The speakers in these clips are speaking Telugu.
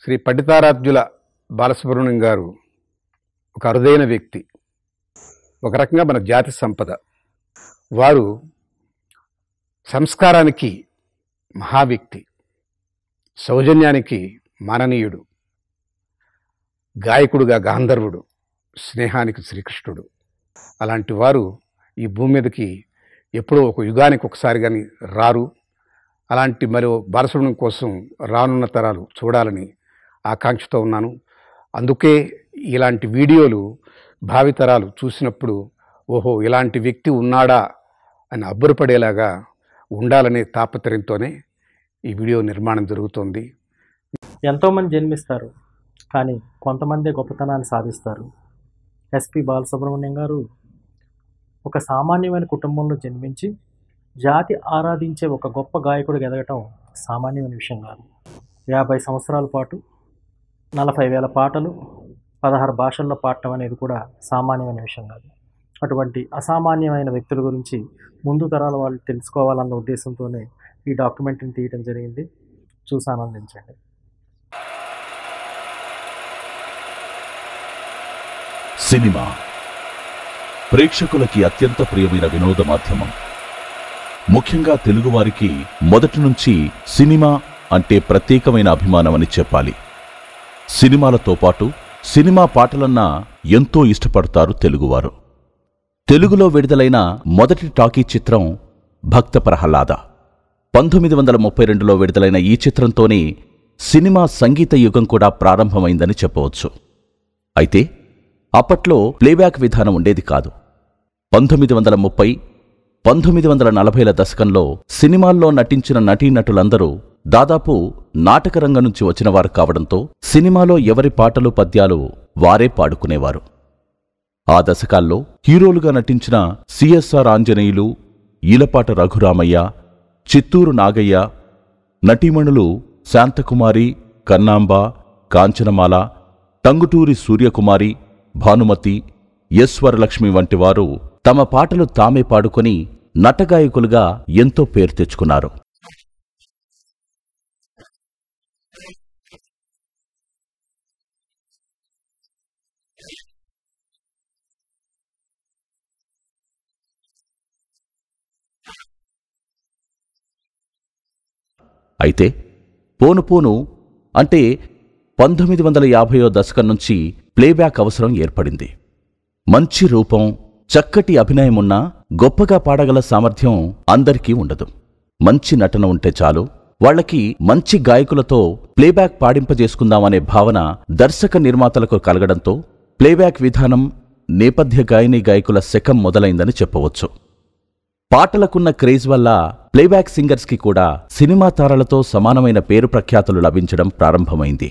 శ్రీ పండితారాధ్యుల బాలసుబ్రహ్మణ్యం గారు ఒక అరుదైన వ్యక్తి, ఒక రకంగా మన జాతి సంపద. వారు సంస్కారానికి మహావ్యక్తి, సౌజన్యానికి మాననీయుడు, గాయకుడుగా గాంధర్వుడు, స్నేహానికి శ్రీకృష్ణుడు. అలాంటి వారు ఈ భూమి మీదకి ఎప్పుడో ఒక యుగానికి ఒకసారి కానీ రారు. అలాంటి మరో బాలసుబ్రహ్మణ్యం కోసం రానున్న తరాలు చూడాలని ఆకాంక్షతో ఉన్నాను. అందుకే ఇలాంటి వీడియోలు భావితరాలు చూసినప్పుడు ఓహో ఇలాంటి వ్యక్తి ఉన్నాడా అని అబ్బురపడేలాగా ఉండాలనే తాపత్రయంతోనే ఈ వీడియో నిర్మాణం జరుగుతోంది. ఎంతోమంది జన్మిస్తారు, కానీ కొంతమందే గొప్పతనాన్ని సాధిస్తారు. ఎస్పి బాలసుబ్రహ్మణ్యం గారు ఒక సామాన్యమైన కుటుంబంలో జన్మించి జాతి ఆరాధించే ఒక గొప్ప గాయకుడిగా ఎదగటం సామాన్యమైన విషయం కాదు. 50 సంవత్సరాల పాటు 40,000 పాటలు 16 భాషల్లో పాడటం అనేది కూడా సామాన్యమైన విషయం కాదు. అటువంటి అసామాన్యమైన వ్యక్తుల గురించి ముందు తరాల వాళ్ళు తెలుసుకోవాలన్న ఉద్దేశంతోనే ఈ డాక్యుమెంటరీని తీయడం జరిగింది. చూసి ఆనందించండి. సినిమా ప్రేక్షకులకి అత్యంత ప్రియమైన వినోద మాధ్యమం. ముఖ్యంగా తెలుగువారికి మొదటి నుంచి సినిమా అంటే ప్రత్యేకమైన అభిమానం అని చెప్పాలి. సినిమాలతో పాటు సినిమా పాటలన్నా ఎంతో ఇష్టపడతారు తెలుగువారు. తెలుగులో విడుదలైన మొదటి టాకీ చిత్రం భక్త ప్రహ్లాద. 1932లో విడుదలైన ఈ చిత్రంతోనే సినిమా సంగీత యుగం కూడా ప్రారంభమైందని చెప్పవచ్చు. అయితే అప్పట్లో ప్లేబ్యాక్ విధానం ఉండేది కాదు. 1930, 1940ల దశకంలో సినిమాల్లో నటించిన నటీనటులందరూ దాదాపు నాటకరంగం నుంచి వచ్చినవారు కావడంతో సినిమాలో ఎవరి పాటలు పద్యాలు వారే పాడుకునేవారు. ఆ దశకాల్లో హీరోలుగా నటించిన సిఎస్ఆర్ ఆంజనేయులు, ఈలపాట రఘురామయ్య, చిత్తూరు నాగయ్య, నటీమణులు శాంతకుమారి, కన్నాంబ, కాంచనమాల, టంగుటూరి సూర్యకుమారి, భానుమతి, ఎస్ వరలక్ష్మి వంటి వారు తమ పాటలు తామే పాడుకొని నటగాయకులుగా ఎంతో పేరు తెచ్చుకున్నారు. అయితే పోను పోను అంటే 1950వ దశకం నుంచి ప్లేబ్యాక్ అవసరం ఏర్పడింది. మంచి రూపం, చక్కటి అభినయమున్నా గొప్పగా పాడగల సామర్థ్యం అందరికీ ఉండదు. మంచి నటన ఉంటే చాలు, వాళ్లకి మంచి గాయకులతో ప్లేబ్యాక్ పాడింపజేసుకుందామనే భావన దర్శక నిర్మాతలకు కలగడంతో ప్లేబ్యాక్ విధానం నేపథ్య గాయని గాయకుల శకం మొదలైందని చెప్పవచ్చు. పాటలకున్న క్రేజ్ వల్ల ప్లేబ్యాక్ సింగర్స్కి కూడా సినిమా తారలతో సమానమైన పేరు ప్రఖ్యాతులు లభించడం ప్రారంభమైంది.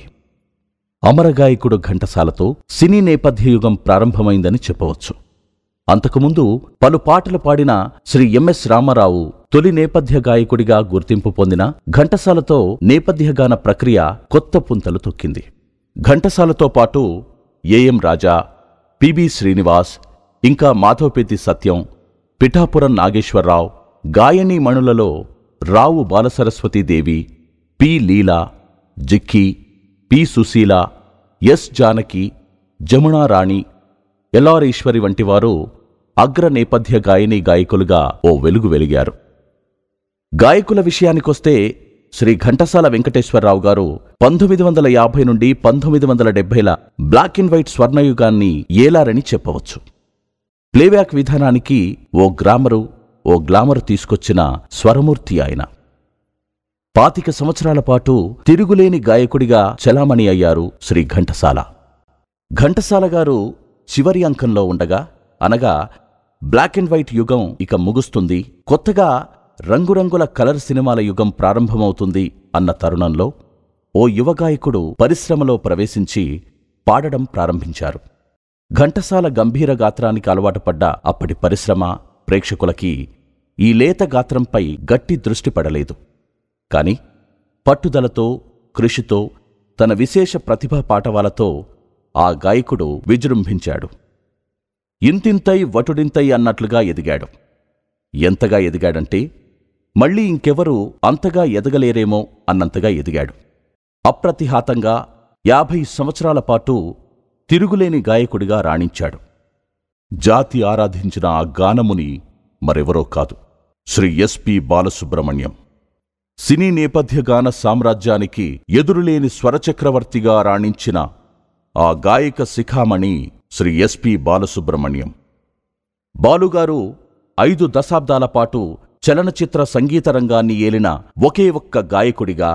అమరగాయకుడు ఘంటసాలతో సినీ నేపథ్య యుగం ప్రారంభమైందని చెప్పవచ్చు. అంతకుముందు పలు పాటలు పాడిన శ్రీ ఎంఎస్ రామారావు తొలి నేపథ్య గాయకుడిగా గుర్తింపు పొందిన ఘంటసాలతో నేపథ్యగాన ప్రక్రియ కొత్త పుంతలు తొక్కింది. ఘంటసాలతో పాటు ఏఎం రాజా, పిబి శ్రీనివాస్, ఇంకా మాధవపేతి సత్యం, పిఠాపురం నాగేశ్వరరావు, గాయనీ మణులలో Rao Balasaraswathi, P Leela, Jikki, P Susheela, S Janaki, Jamunarani, LR Eswari వంటి వారు అగ్ర నేపథ్య గాయనీ గాయకులుగా ఓ వెలుగు వెలిగారు. గాయకుల విషయానికొస్తే శ్రీ ఘంటసాల వెంకటేశ్వరరావు గారు 1950 నుండి 1970ల బ్లాక్ అండ్ వైట్ స్వర్ణయుగాన్ని ఏలారని చెప్పవచ్చు. ప్లేబ్యాక్ విధానానికి ఓ గ్లామరు తీసుకొచ్చిన స్వరమూర్తి ఆయన. 25 సంవత్సరాల పాటు తిరుగులేని గాయకుడిగా చలామణి అయ్యారు శ్రీ ఘంటసాల. ఘంటసాల గారు చివరి అంకంలో ఉండగా, అనగా బ్లాక్ అండ్ వైట్ యుగం ఇక ముగుస్తుంది, కొత్తగా రంగురంగుల కలర్ సినిమాల యుగం ప్రారంభమవుతుంది అన్న తరుణంలో ఓ యువగాయకుడు పరిశ్రమలో ప్రవేశించి పాడడం ప్రారంభించారు. ఘంటసాల గంభీర గాత్రానికి అలవాటు పడ్డ అప్పటి పరిశ్రమ, ప్రేక్షకులకి ఈ లేత గాత్రంపై గట్టి దృష్టి పడలేదు. కాని పట్టుదలతో, కృషితో, తన విశేష ప్రతిభా పాటవాలతో ఆ గాయకుడు విజృంభించాడు. ఇంతింతై వటుడింతై అన్నట్లుగా ఎదిగాడు. ఎంతగా ఎదిగాడంటే మళ్లీ ఇంకెవరూ అంతగా ఎదగలేరేమో అన్నంతగా ఎదిగాడు. అప్రతిహాతంగా 50 సంవత్సరాల పాటు తిరుగులేని గాయకుడిగా రాణించాడు. జాతి ఆరాధించిన ఆ గానముని మరెవరో కాదు, శ్రీ ఎస్పి బాలసుబ్రహ్మణ్యం. సినీ నేపథ్య గాన సామ్రాజ్యానికి ఎదురులేని స్వరచక్రవర్తిగా రాణించిన ఆ గాయక శిఖామణి శ్రీ ఎస్పి బాలసుబ్రహ్మణ్యం. బాలుగారు 5 దశాబ్దాల పాటు చలనచిత్ర సంగీత రంగాన్ని ఏలిన ఒకే ఒక్క గాయకుడిగా,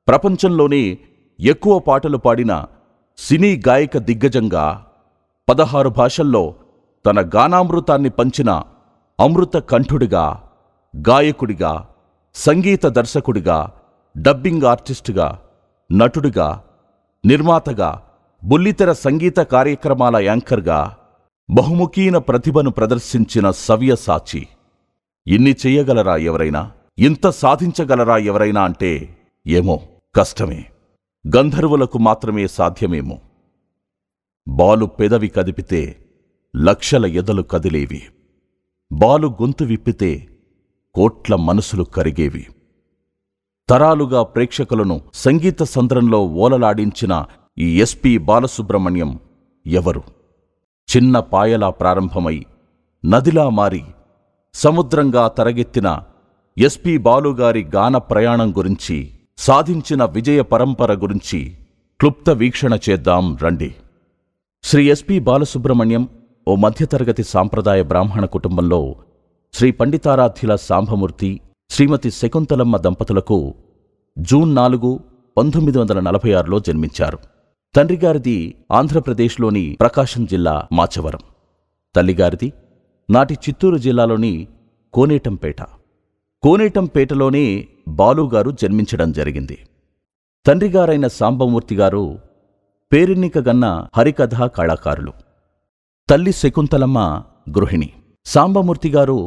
ప్రపంచంలోనే ఎక్కువ పాటలు పాడిన సినీ గాయక దిగ్గజంగా, 16 భాషల్లో తన గానామృతాన్ని పంచిన అమృత కంఠుడిగా, గాయకుడిగా, సంగీత దర్శకుడిగా, డబ్బింగ్ ఆర్టిస్టుగా, నటుడిగా, నిర్మాతగా, బుల్లితెర సంగీత కార్యక్రమాల యాంకర్గా బహుముఖీన ప్రతిభను ప్రదర్శించిన సవ్యసాచి. ఇన్ని చెయ్యగలరా ఎవరైనా? ఇంత సాధించగలరా ఎవరైనా అంటే ఏమో కష్టమే, గంధర్వులకు మాత్రమే సాధ్యమేమో. బాలు పెదవి కదిపితే లక్షల ఎదలు కదిలేవి. బాలు గొంతు విప్పితే కోట్ల మనసులు కరిగేవి. తరాలుగా ప్రేక్షకులను సంగీత సంద్రంలో ఓలలాడించిన ఈ ఎస్పి బాలసుబ్రహ్మణ్యం ఎవరు? చిన్న పాయలా ప్రారంభమై నదిలా మారి సముద్రంగా తరగెత్తిన ఎస్పి బాలుగారి గాన ప్రయాణం గురించి, సాధించిన విజయ పరంపర గురించి క్లుప్త వీక్షణ చేద్దాం రండి. శ్రీ ఎస్పి బాలసుబ్రహ్మణ్యం ఓ మధ్యతరగతి సాంప్రదాయ బ్రాహ్మణ కుటుంబంలో శ్రీ పండితారాధ్యుల సాంబమూర్తి, శ్రీమతి శకుంతలమ్మ దంపతులకు జూన్ 4, 1946లో జన్మించారు. తండ్రిగారిది ఆంధ్రప్రదేశ్లోని ప్రకాశం జిల్లా మాచవరం, తల్లిగారిది నాటి చిత్తూరు జిల్లాలోని కోనేటంపేట. కోనేటంపేటలోనే బాలుగారు జన్మించడం జరిగింది. తండ్రిగారైన సాంబమూర్తిగారు పేరెన్నికగన్న హరికథా కళాకారులు, తల్లి శకుంతలమ్మ గృహిణి. సాంబమూర్తిగారు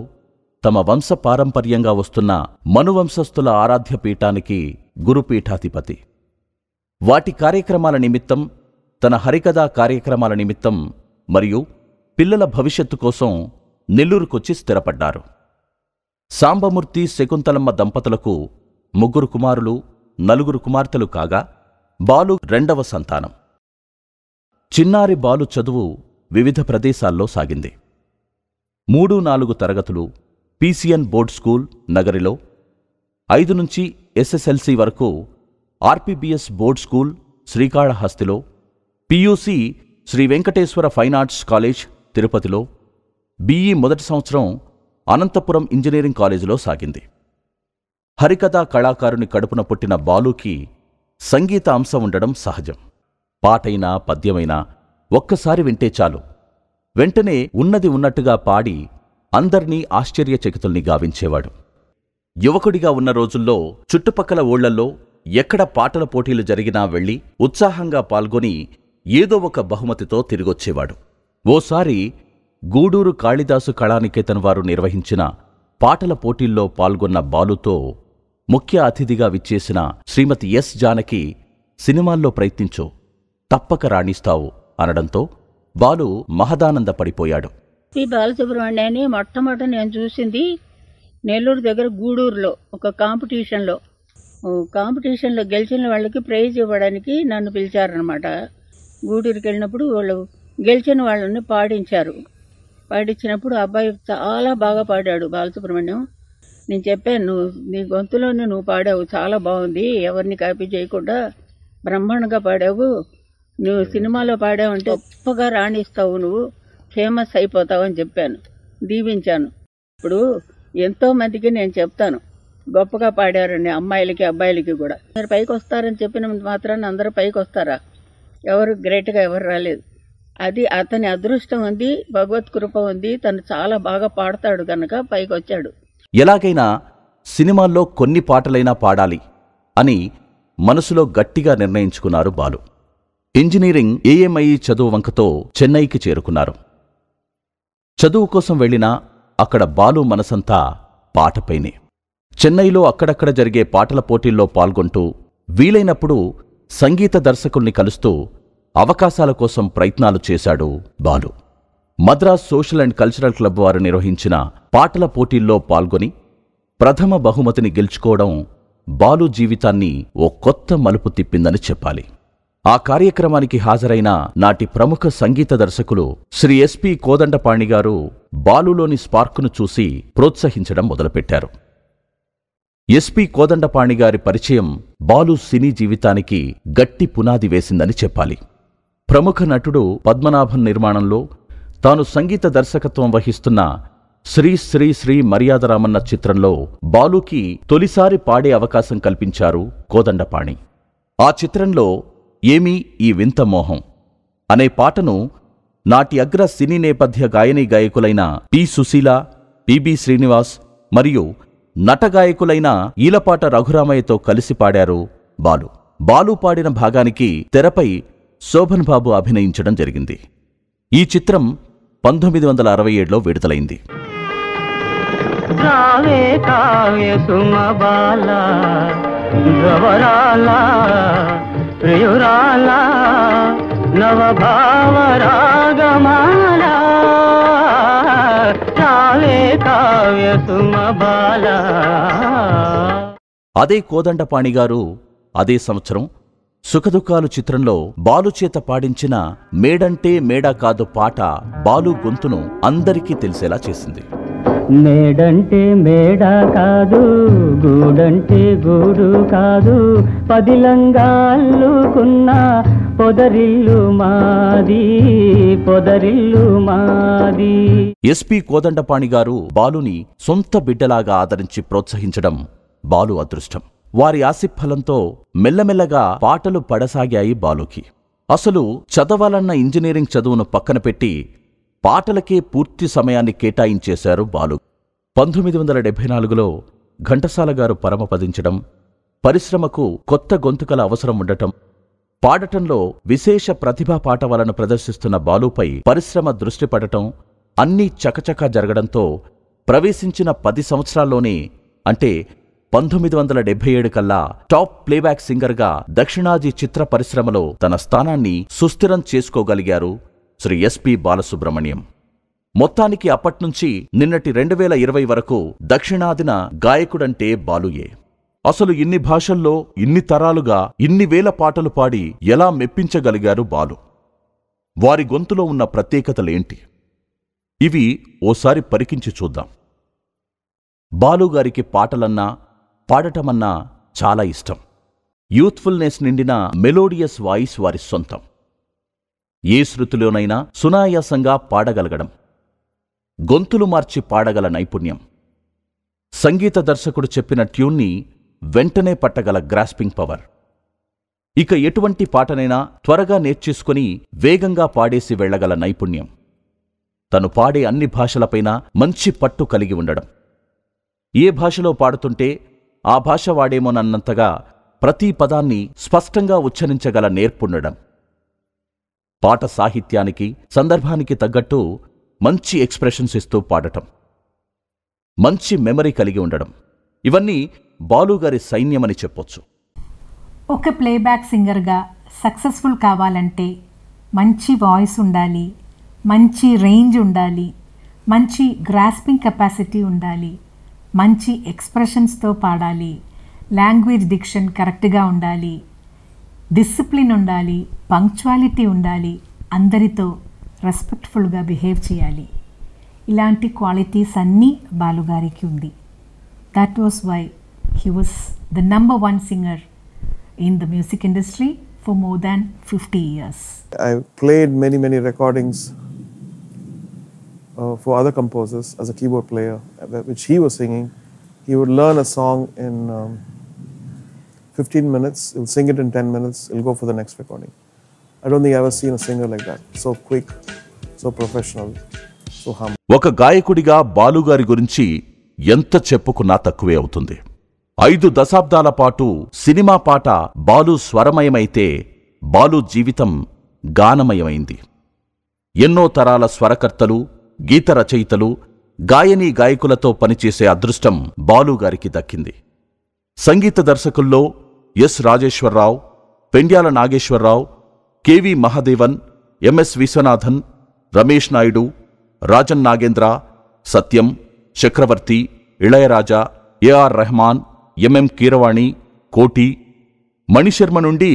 తమ వంశపారంపర్యంగా వస్తున్న మనువంశస్థుల ఆరాధ్య పీఠానికి గురుపీఠాధిపతి. వాటి కార్యక్రమాల నిమిత్తం, తన హరికథా కార్యక్రమాల నిమిత్తం మరియు పిల్లల భవిష్యత్తు కోసం నెల్లూరుకొచ్చి స్థిరపడ్డారు. సాంబమూర్తి శకుంతలమ్మ దంపతులకు 3 కుమారులు, 4 కుమార్తెలు కాగా బాలు 2వ సంతానం. చిన్నారి బాలు చదువు వివిధ ప్రదేశాల్లో సాగింది. 3-4 తరగతులు పీసీఎన్ బోర్డ్ స్కూల్ నగరిలో, 5 నుంచి ఎస్ఎస్ఎల్సీ వరకు ఆర్పీబీఎస్ బోర్డ్ స్కూల్ శ్రీకాళహస్తిలో, PUC Sri Venkateswara fine arts college తిరుపతిలో, బీఈ మొదటి సంవత్సరం అనంతపురం ఇంజనీరింగ్ కాలేజీలో సాగింది. హరికథా కళాకారుని కడుపున పుట్టిన బాలుకి సంగీత అంశం ఉండడం సహజం. పాటైనా పద్యమైనా ఒక్కసారి వింటే చాలు, వెంటనే ఉన్నది ఉన్నట్టుగా పాడి అందర్నీ ఆశ్చర్యచకితుల్ని గావించేవాడు. యువకుడిగా ఉన్న రోజుల్లో చుట్టుపక్కల ఊళ్లల్లో ఎక్కడ పాటల పోటీలు జరిగినా వెళ్లి ఉత్సాహంగా పాల్గొని ఏదో ఒక బహుమతితో తిరిగొచ్చేవాడు. ఓసారి గూడూరు కాళిదాసు కళానికేతన్ వారు నిర్వహించిన పాటల పోటీల్లో పాల్గొన్న బాలుతో ముఖ్య అతిథిగా విచ్చేసిన శ్రీమతి ఎస్ జానకి సినిమాల్లో ప్రయత్నించు, తప్పక రాణిస్తావు అనడంతో బాలు మహదానందపడిపోయాడు. పి బాలసుబ్రహ్మణ్యాన్ని మొట్టమొదట నేను చూసింది నెల్లూరు దగ్గర గూడూరులో ఒక కాంపిటీషన్లో గెలిచిన వాళ్ళకి ప్రైజ్ ఇవ్వడానికి నన్ను పిలిచారనమాట. గూడూరుకి వెళ్ళినప్పుడు వాళ్ళు గెలిచిన వాళ్ళని పాడించినప్పుడు అబ్బాయి చాలా బాగా పాడాడు బాలసుబ్రహ్మణ్యం. నేను చెప్పాను, నువ్వు నీ గొంతులోనే నువ్వు పాడావు, చాలా బాగుంది, ఎవరిని కాపీ చేయకుండా బ్రహ్మాండంగా పాడావు, నువ్వు సినిమాలో పాడావంటే గొప్పగా రాణిస్తావు, నువ్వు ఫేమస్ అయిపోతావు అని చెప్పాను, దీవించాను. ఇప్పుడు ఎంతోమందికి నేను చెప్తాను గొప్పగా పాడారని, అమ్మాయిలకి అబ్బాయిలకి కూడా. అందరు పైకి వస్తారని చెప్పిన మాత్రాన్ని అందరూ పైకి వస్తారా? ఎవరు గ్రేట్గా ఎవరు రాలేదు. అది అతని అదృష్టం ఉంది, భగవత్ కృప ఉంది, తను చాలా బాగా పాడతాడు కనుక పైకి వచ్చాడు. ఎలాగైనా సినిమాల్లో కొన్ని పాటలైనా పాడాలి అని మనసులో గట్టిగా నిర్ణయించుకున్నారు బాలు. ఇంజనీరింగ్ ఏఎంఐఈ చదువు వంకతో చెన్నైకి చేరుకున్నారు. చదువు కోసం వెళ్ళినా అక్కడ బాలు మనసంతా పాటపైనే. చెన్నైలో అక్కడక్కడ జరిగే పాటల పోటీల్లో పాల్గొంటూ, వీలైనప్పుడు సంగీత దర్శకుల్ని కలుస్తూ అవకాశాల కోసం ప్రయత్నాలు చేశాడు Balu. Madras social and cultural club వారు నిర్వహించిన పాటల పోటీల్లో పాల్గొని ప్రథమ బహుమతిని గెలుచుకోవడం బాలు జీవితాన్ని ఓ కొత్త మలుపు తిప్పిందని చెప్పాలి. ఆ కార్యక్రమానికి హాజరైన నాటి ప్రముఖ సంగీత దర్శకులు శ్రీ ఎస్పి కోదండపాణి గారు బాలులోని స్పార్కును చూసి ప్రోత్సహించడం మొదలుపెట్టారు. ఎస్పి కోదండపాణి గారి పరిచయం బాలు సినీ జీవితానికి గట్టి పునాది వేసిందని చెప్పాలి. ప్రముఖ నటుడు పద్మనాభన్ నిర్మాణంలో తాను సంగీత దర్శకత్వం వహిస్తున్న శ్రీ శ్రీ శ్రీ మర్యాదరామన్న చిత్రంలో బాలుకి తొలిసారి పాడే అవకాశం కల్పించారు కోదండపాణి. ఆ చిత్రంలో ఏమీ ఈ వింత మోహం అనే పాటను నాటి అగ్ర సినీ నేపథ్య గాయనీ గాయకులైన పి సుశీల, పిబి శ్రీనివాస్ మరియు నటగాయకులైన ఈలపాట రఘురామయ్యతో కలిసి పాడారు బాలు. బాలు పాడిన భాగానికి తెరపై శోభన్ బాబు అభినయించడం జరిగింది. ఈ చిత్రం 1967లో విడుదలైంది. రావే కావ్య సుమబాల ధ్రువరాల ప్రియురాల నవభావ రాగమాల రావే కావ్య సుమబాల. అదే కోదండపాణి గారు అదే సంవత్సరం సుఖదుఖాలు చిత్రంలో బాలు చేత పాడించిన మేడంటే మేడ కాదు పాట బాలు గొంతును అందరికీ తెలిసేలా చేసింది. మేడంటే మేడ కాదు, గూడంటే గూడు కాదు, పదిలంగా అల్లుకున్న పొదరిల్లు మాది, పొదరిల్లు మాది. ఎస్పి కోదండపాణి గారు బాలుని సొంత బిడ్డలాగా ఆదరించి ప్రోత్సహించడం బాలు అదృష్టం. వారి ఆశీఫలంతో మెల్లమెల్లగా పాటలు పడసాగాయి బాలుకి. అసలు చదవాలన్న ఇంజనీరింగ్ చదువును పక్కన పెట్టి పాటలకే పూర్తి సమయాన్ని కేటాయించేశారు బాలు. 1974లో ఘంటసాల గారు పరమపదించడం, పరిశ్రమకు కొత్త గొంతుకల అవసరం ఉండటం, పాడటంలో విశేష ప్రతిభా పాటవాలను ప్రదర్శిస్తున్న బాలుపై పరిశ్రమ దృష్టి పడటం అన్నీ చకచకా జరగడంతో ప్రవేశించిన 10 సంవత్సరాల్లోనే అంటే 1977 కల్లా టాప్ ప్లేబ్యాక్ సింగర్గా దక్షిణాది చిత్ర పరిశ్రమలో తన స్థానాన్ని సుస్థిరం చేసుకోగలిగారు శ్రీ ఎస్పి బాలసుబ్రహ్మణ్యం. మొత్తానికి అప్పట్నుంచి నిన్నటి 2020 వరకు దక్షిణాదిన గాయకుడంటే బాలుయే. అసలు ఇన్ని భాషల్లో ఇన్ని తరాలుగా ఇన్ని వేల పాటలు పాడి ఎలా మెప్పించగలిగారు బాలు? వారి గొంతులో ఉన్న ప్రత్యేకతలేంటి? ఇవి ఓసారి పరికించి చూద్దాం. బాలుగారికి పాటలన్నా పాడటమన్నా చాలా ఇష్టం. యూత్ఫుల్నెస్ నిండిన మెలోడియస్ వాయిస్ వారి సొంతం. ఏ శృతిలోనైనా సునాయాసంగా పాడగలగడం, గొంతులు మార్చి పాడగల నైపుణ్యం, సంగీత దర్శకుడు చెప్పిన ట్యూన్ని వెంటనే పట్టగల గ్రాస్పింగ్ పవర్. ఇక ఎటువంటి పాటనైనా త్వరగా నేర్చేసుకుని వేగంగా పాడేసి వెళ్లగల నైపుణ్యం. తను పాడే అన్ని భాషలపైన మంచి పట్టు కలిగి ఉండడం. ఏ భాషలో పాడుతుంటే ఆ భాష వాడేమోనన్నంతగా ప్రతి పదాన్ని స్పష్టంగా ఉచ్చరించగల నేర్పుండడం. పాట సాహిత్యానికి సందర్భానికి తగ్గట్టు మంచి ఎక్స్ప్రెషన్స్ ఇస్తూ పాడటం, మంచి మెమరీ కలిగి ఉండడం, ఇవన్నీ బాలుగారి సైన్యమని చెప్పొచ్చు. ఒక ప్లేబ్యాక్ సింగర్గా సక్సెస్ఫుల్ కావాలంటే మంచి వాయిస్ ఉండాలి, మంచి రేంజ్ ఉండాలి, మంచి గ్రాస్పింగ్ కెపాసిటీ ఉండాలి, మంచి ఎక్స్ప్రెషన్స్తో పాడాలి, లాంగ్వేజ్ డిక్షన్ కరెక్ట్గా ఉండాలి, డిసిప్లిన్ ఉండాలి, పంక్చువాలిటీ ఉండాలి, అందరితో రెస్పెక్ట్ఫుల్గా బిహేవ్ చేయాలి. ఇలాంటి క్వాలిటీస్ అన్నీ బాలుగారికి ఉంది. That was why he was the number 1 singer in the music industry for more than 50 years. I played many recordings for other composers as a keyboard player, which he was singing. He would learn a song in 15 minutes, he'll sing it in 10 minutes, he'll go for the next recording. I don't think I've ever seen a singer like that. So quick, so professional, so humble. ఒక గాయకుడిగా బాలుగారి గురించి ఎంత చెప్పుకున్నా తక్కువే అవుతుంది. 5 దశాబ్దాల పాటు సినిమా పాట బాలు స్వరమయమైతే బాలు జీవితం గానమయమైంది. ఎన్నో తరాల స్వరకర్తలు, గీత రచయితలు, గాయనీ గాయకులతో పనిచేసే అదృష్టం బాలుగారికి దక్కింది. సంగీత దర్శకుల్లో S Rajeswararao, Pendyala Nageswararao, KV Mahadevan, MS Viswanathan, Ramesh Naidu, Rajan Nagendra, Satyam, Chakravarthy, Ilaiyaraaja, AR Rahman, MM Keeravani, Koti, Manisharma నుండి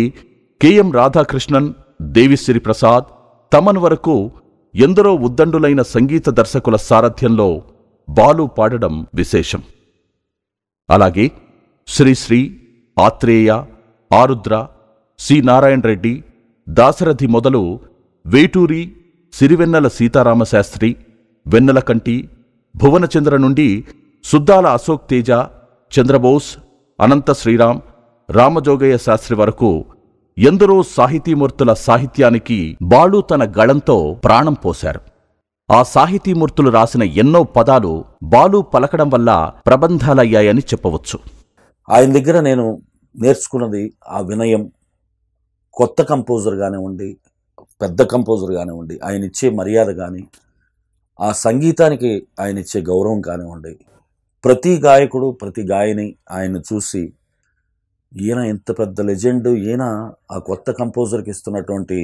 కెఎం రాధాకృష్ణన్, దేవిశ్రీ ప్రసాద్, తమన్ వరకు ఎందరో ఉద్దండులైన సంగీత దర్శకుల సారథ్యంలో బాలు పాడడం విశేషం. అలాగే శ్రీశ్రీ, ఆత్రేయ, ఆరుద్ర, సి నారాయణ రెడ్డి, దాశరథి మొదలు వేటూరి, సిరివెన్నెల సీతారామశాస్త్రి, వెన్నెలకంటి, భువనచంద్ర నుండి సుద్దాల అశోక్ తేజ, చంద్రబోస్, అనంత శ్రీరామ్, రామజోగయ్య శాస్త్రి వరకు ఎందరో సాహితీమూర్తుల సాహిత్యానికి బాలు తన గళంతో ప్రాణం పోశారు. ఆ సాహితీమూర్తులు రాసిన ఎన్నో పదాలు బాలు పలకడం వల్ల ప్రబంధాలయ్యాయని చెప్పవచ్చు. ఆయన దగ్గర నేను నేర్చుకున్నది ఆ వినయం. కొత్త కంపోజర్ కానివ్వండి, పెద్ద కంపోజర్ కానివ్వండి, ఆయన ఇచ్చే మర్యాద కానీ, ఆ సంగీతానికి ఆయన ఇచ్చే గౌరవం కానివ్వండి, ప్రతి గాయకుడు, ప్రతి గాయని ఆయన్ని చూసి ఈయన ఇంత పెద్ద లెజెండ్, ఈయన ఆ కొత్త కంపోజర్కి ఇస్తున్నటువంటి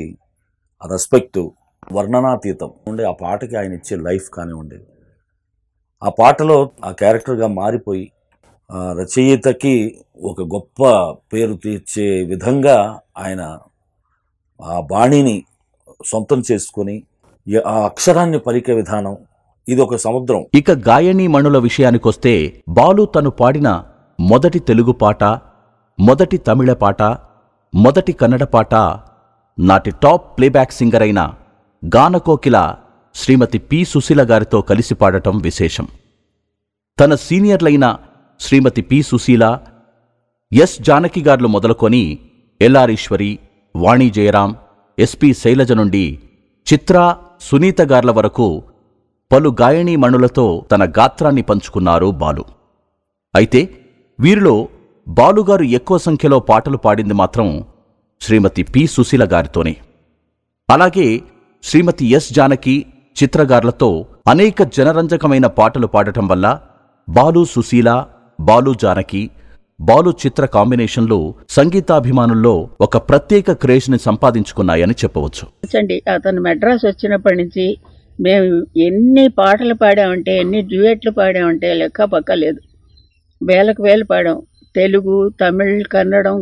ఆ రెస్పెక్ట్ వర్ణనాతీతం ఉండే. ఆ పాటకి ఆయన ఇచ్చే లైఫ్ కానివ్వండి, ఆ పాటలో ఆ క్యారెక్టర్గా మారిపోయి రచయితకి ఒక గొప్ప పేరు తీర్చే విధంగా ఆయన ఆ బాణిని సొంతం చేసుకుని ఆ అక్షరాన్ని పలికే విధానం, ఇది ఒక సముద్రం. ఇక గాయనీమణుల విషయానికొస్తే బాలు తను పాడిన మొదటి తెలుగు పాట, మొదటి తమిళ పాట, మొదటి కన్నడ పాట నాటి టాప్ ప్లేబ్యాక్ సింగర్ అయిన గానకోకిల శ్రీమతి పి సుశీల గారితో కలిసి పాడటం విశేషం. తన సీనియర్లైన శ్రీమతి పి సుశీల, ఎస్ జానకి గార్లు మొదలుకొని ఎల్ఆర్ ఈశ్వరి, వాణి జయరాం, ఎస్పి శైలజ నుండి చిత్ర, సునీత గార్ల వరకు పలు గాయనీమణులతో తన గాత్రాన్ని పంచుకున్నారు బాలు. అయితే వీరిలో బాలుగారు ఎక్కువ సంఖ్యలో పాటలు పాడింది మాత్రం శ్రీమతి పి సుశీల గారితోనే. అలాగే శ్రీమతి ఎస్ జానకి, చిత్రగార్లతో అనేక జనరంజకమైన పాటలు పాడటం వల్ల బాలు సుశీల, బాలు జానకి, బాలు చిత్ర కాంబినేషన్లు సంగీతాభిమానుల్లో ఒక ప్రత్యేక క్రేజ్ని సంపాదించుకున్నాయని చెప్పవచ్చు. అతను మెడ్రాస్ వచ్చినప్పటి నుంచి మేము ఎన్ని పాటలు పాడామంటే, ఎన్ని డ్యూయెట్లు పాడామంటే లెక్క పక్క లేదు. వేలకు వేలు పాడాం. తెలుగు, తమిళ్, కన్నడం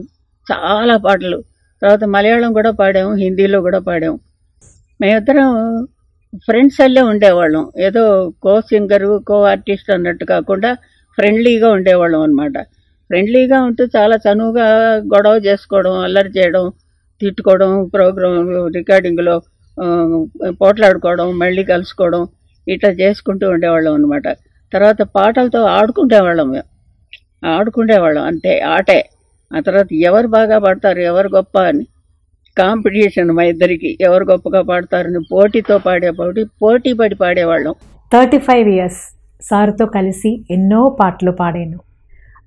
చాలా పాటలు. తర్వాత మలయాళం కూడా పాడాము, హిందీలో కూడా పాడాము. మేమిద్దరం ఫ్రెండ్స్ అల్లే ఉండేవాళ్ళం. ఏదో కో సింగరు, కో ఆర్టిస్ట్ అన్నట్టు కాకుండా ఫ్రెండ్లీగా ఉండేవాళ్ళం అనమాట. ఫ్రెండ్లీగా ఉంటూ చాలా చనువుగా గొడవ చేసుకోవడం, అల్లరి చేయడం, తిట్టుకోవడం, ప్రోగ్రామ్ రికార్డింగ్లో పోట్లాడుకోవడం, మళ్ళీ కలుసుకోవడం, ఇట్లా చేసుకుంటూ ఉండేవాళ్ళం అనమాట. తర్వాత పాటలతో ఆడుకునేవాళ్ళం. మేము ఆడుకునేవాళ్ళం అంతే, ఆటే. ఆ తర్వాత ఎవరు బాగా పాడతారు, ఎవరు గొప్ప అని కాంపిటీషన్ మా ఇద్దరికి, ఎవరు గొప్పగా పాడతారని పోటీతో పోటీ పడి పాడేవాళ్ళం. 35 years సార్తో కలిసి ఎన్నో పాటలు పాడాను.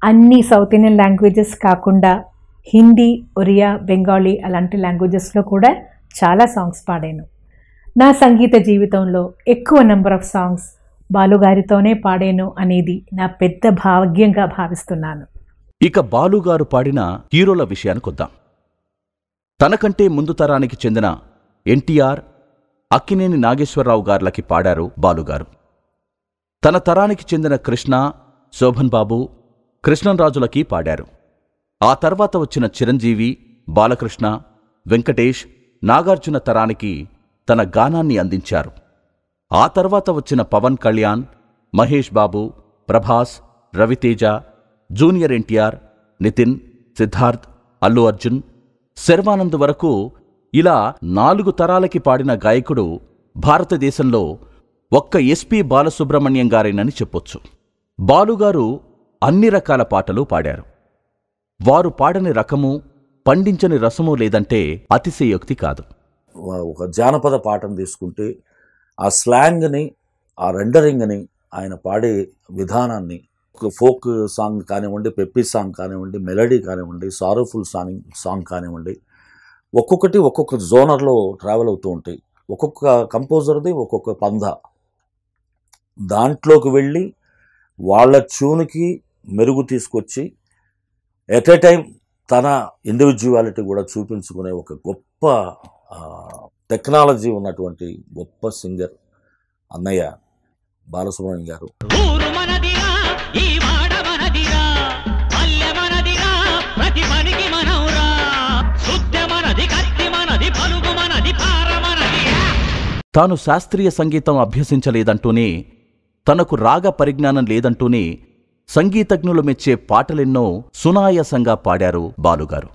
అన్ని సౌత్ ఇండియన్ లాంగ్వేజెస్ కాకుండా హిందీ, ఒరియా, బెంగాలీ అలాంటి లాంగ్వేజెస్లో కూడా చాలా సాంగ్స్ పాడాను. నా సంగీత జీవితంలో ఎక్కువ నెంబర్ ఆఫ్ సాంగ్స్ బాలుగారితోనే పాడాను అనేది నా పెద్ద భాగ్యంగా భావిస్తున్నాను. ఇక బాలుగారు పాడిన హీరోల విషయానికొద్దాం. తనకంటే ముందు తరానికి చెందిన ఎన్టీఆర్, అక్కినేని నాగేశ్వరరావు గార్లకి పాడారు బాలుగారు. తన తరానికి చెందిన కృష్ణ, శోభన్ బాబు, కృష్ణంరాజులకి పాడారు. ఆ తర్వాత వచ్చిన చిరంజీవి, బాలకృష్ణ, వెంకటేష్, నాగార్జున తరానికి తన గానాన్ని అందించారు. ఆ తర్వాత వచ్చిన పవన్ కళ్యాణ్, మహేష్ బాబు, ప్రభాస్, రవితేజ, జూనియర్ ఎన్టీఆర్, నితిన్, సిద్ధార్థ్, అల్లు అర్జున్, శర్వానంద్ వరకు ఇలా 4 తరాలకి పాడిన గాయకుడు భారతదేశంలో ఒక్క ఎస్పి బాలసుబ్రహ్మణ్యం గారేనని చెప్పొచ్చు. బాలుగారు అన్ని రకాల పాటలు పాడారు. వారు పాడని రకము, పండించని రసము లేదంటే అతిశయోక్తి కాదు. ఒక జానపద పాటను తీసుకుంటే ఆ స్లాంగ్ని, ఆ రెండరింగ్ని, ఆయన పాడే విధానాన్ని, ఒక ఫోక్ సాంగ్ కానివ్వండి, పెప్పీ సాంగ్ కానివ్వండి, మెలడీ కానివ్వండి, సారోఫుల్ సాంగ్ కానివ్వండి, ఒక్కొక్కటి ఒక్కొక్క జోనర్లో ట్రావెల్ అవుతూ ఉంటాయి. ఒక్కొక్క కంపోజర్ది ఒక్కొక్క పంద. దాంట్లోకి వెళ్ళి వాళ్ళ ట్యూన్కి మెరుగు తీసుకొచ్చి ఎట్ ఏ టైం తన ఇండివిజువాలిటీ కూడా చూపించుకునే ఒక గొప్ప టెక్నాలజీ ఉన్నటువంటి గొప్ప సింగర్ అన్నయ్య బాలసుబ్రహ్మణ్యం గారు. తాను శాస్త్రీయ సంగీతం అభ్యసించలేదంటూనే, తనకు రాగ పరిజ్ఞానం లేదంటూనే సంగీతజ్ఞులు మెచ్చే పాటలెన్నో సునాయాసంగా పాడారు బాలుగారు.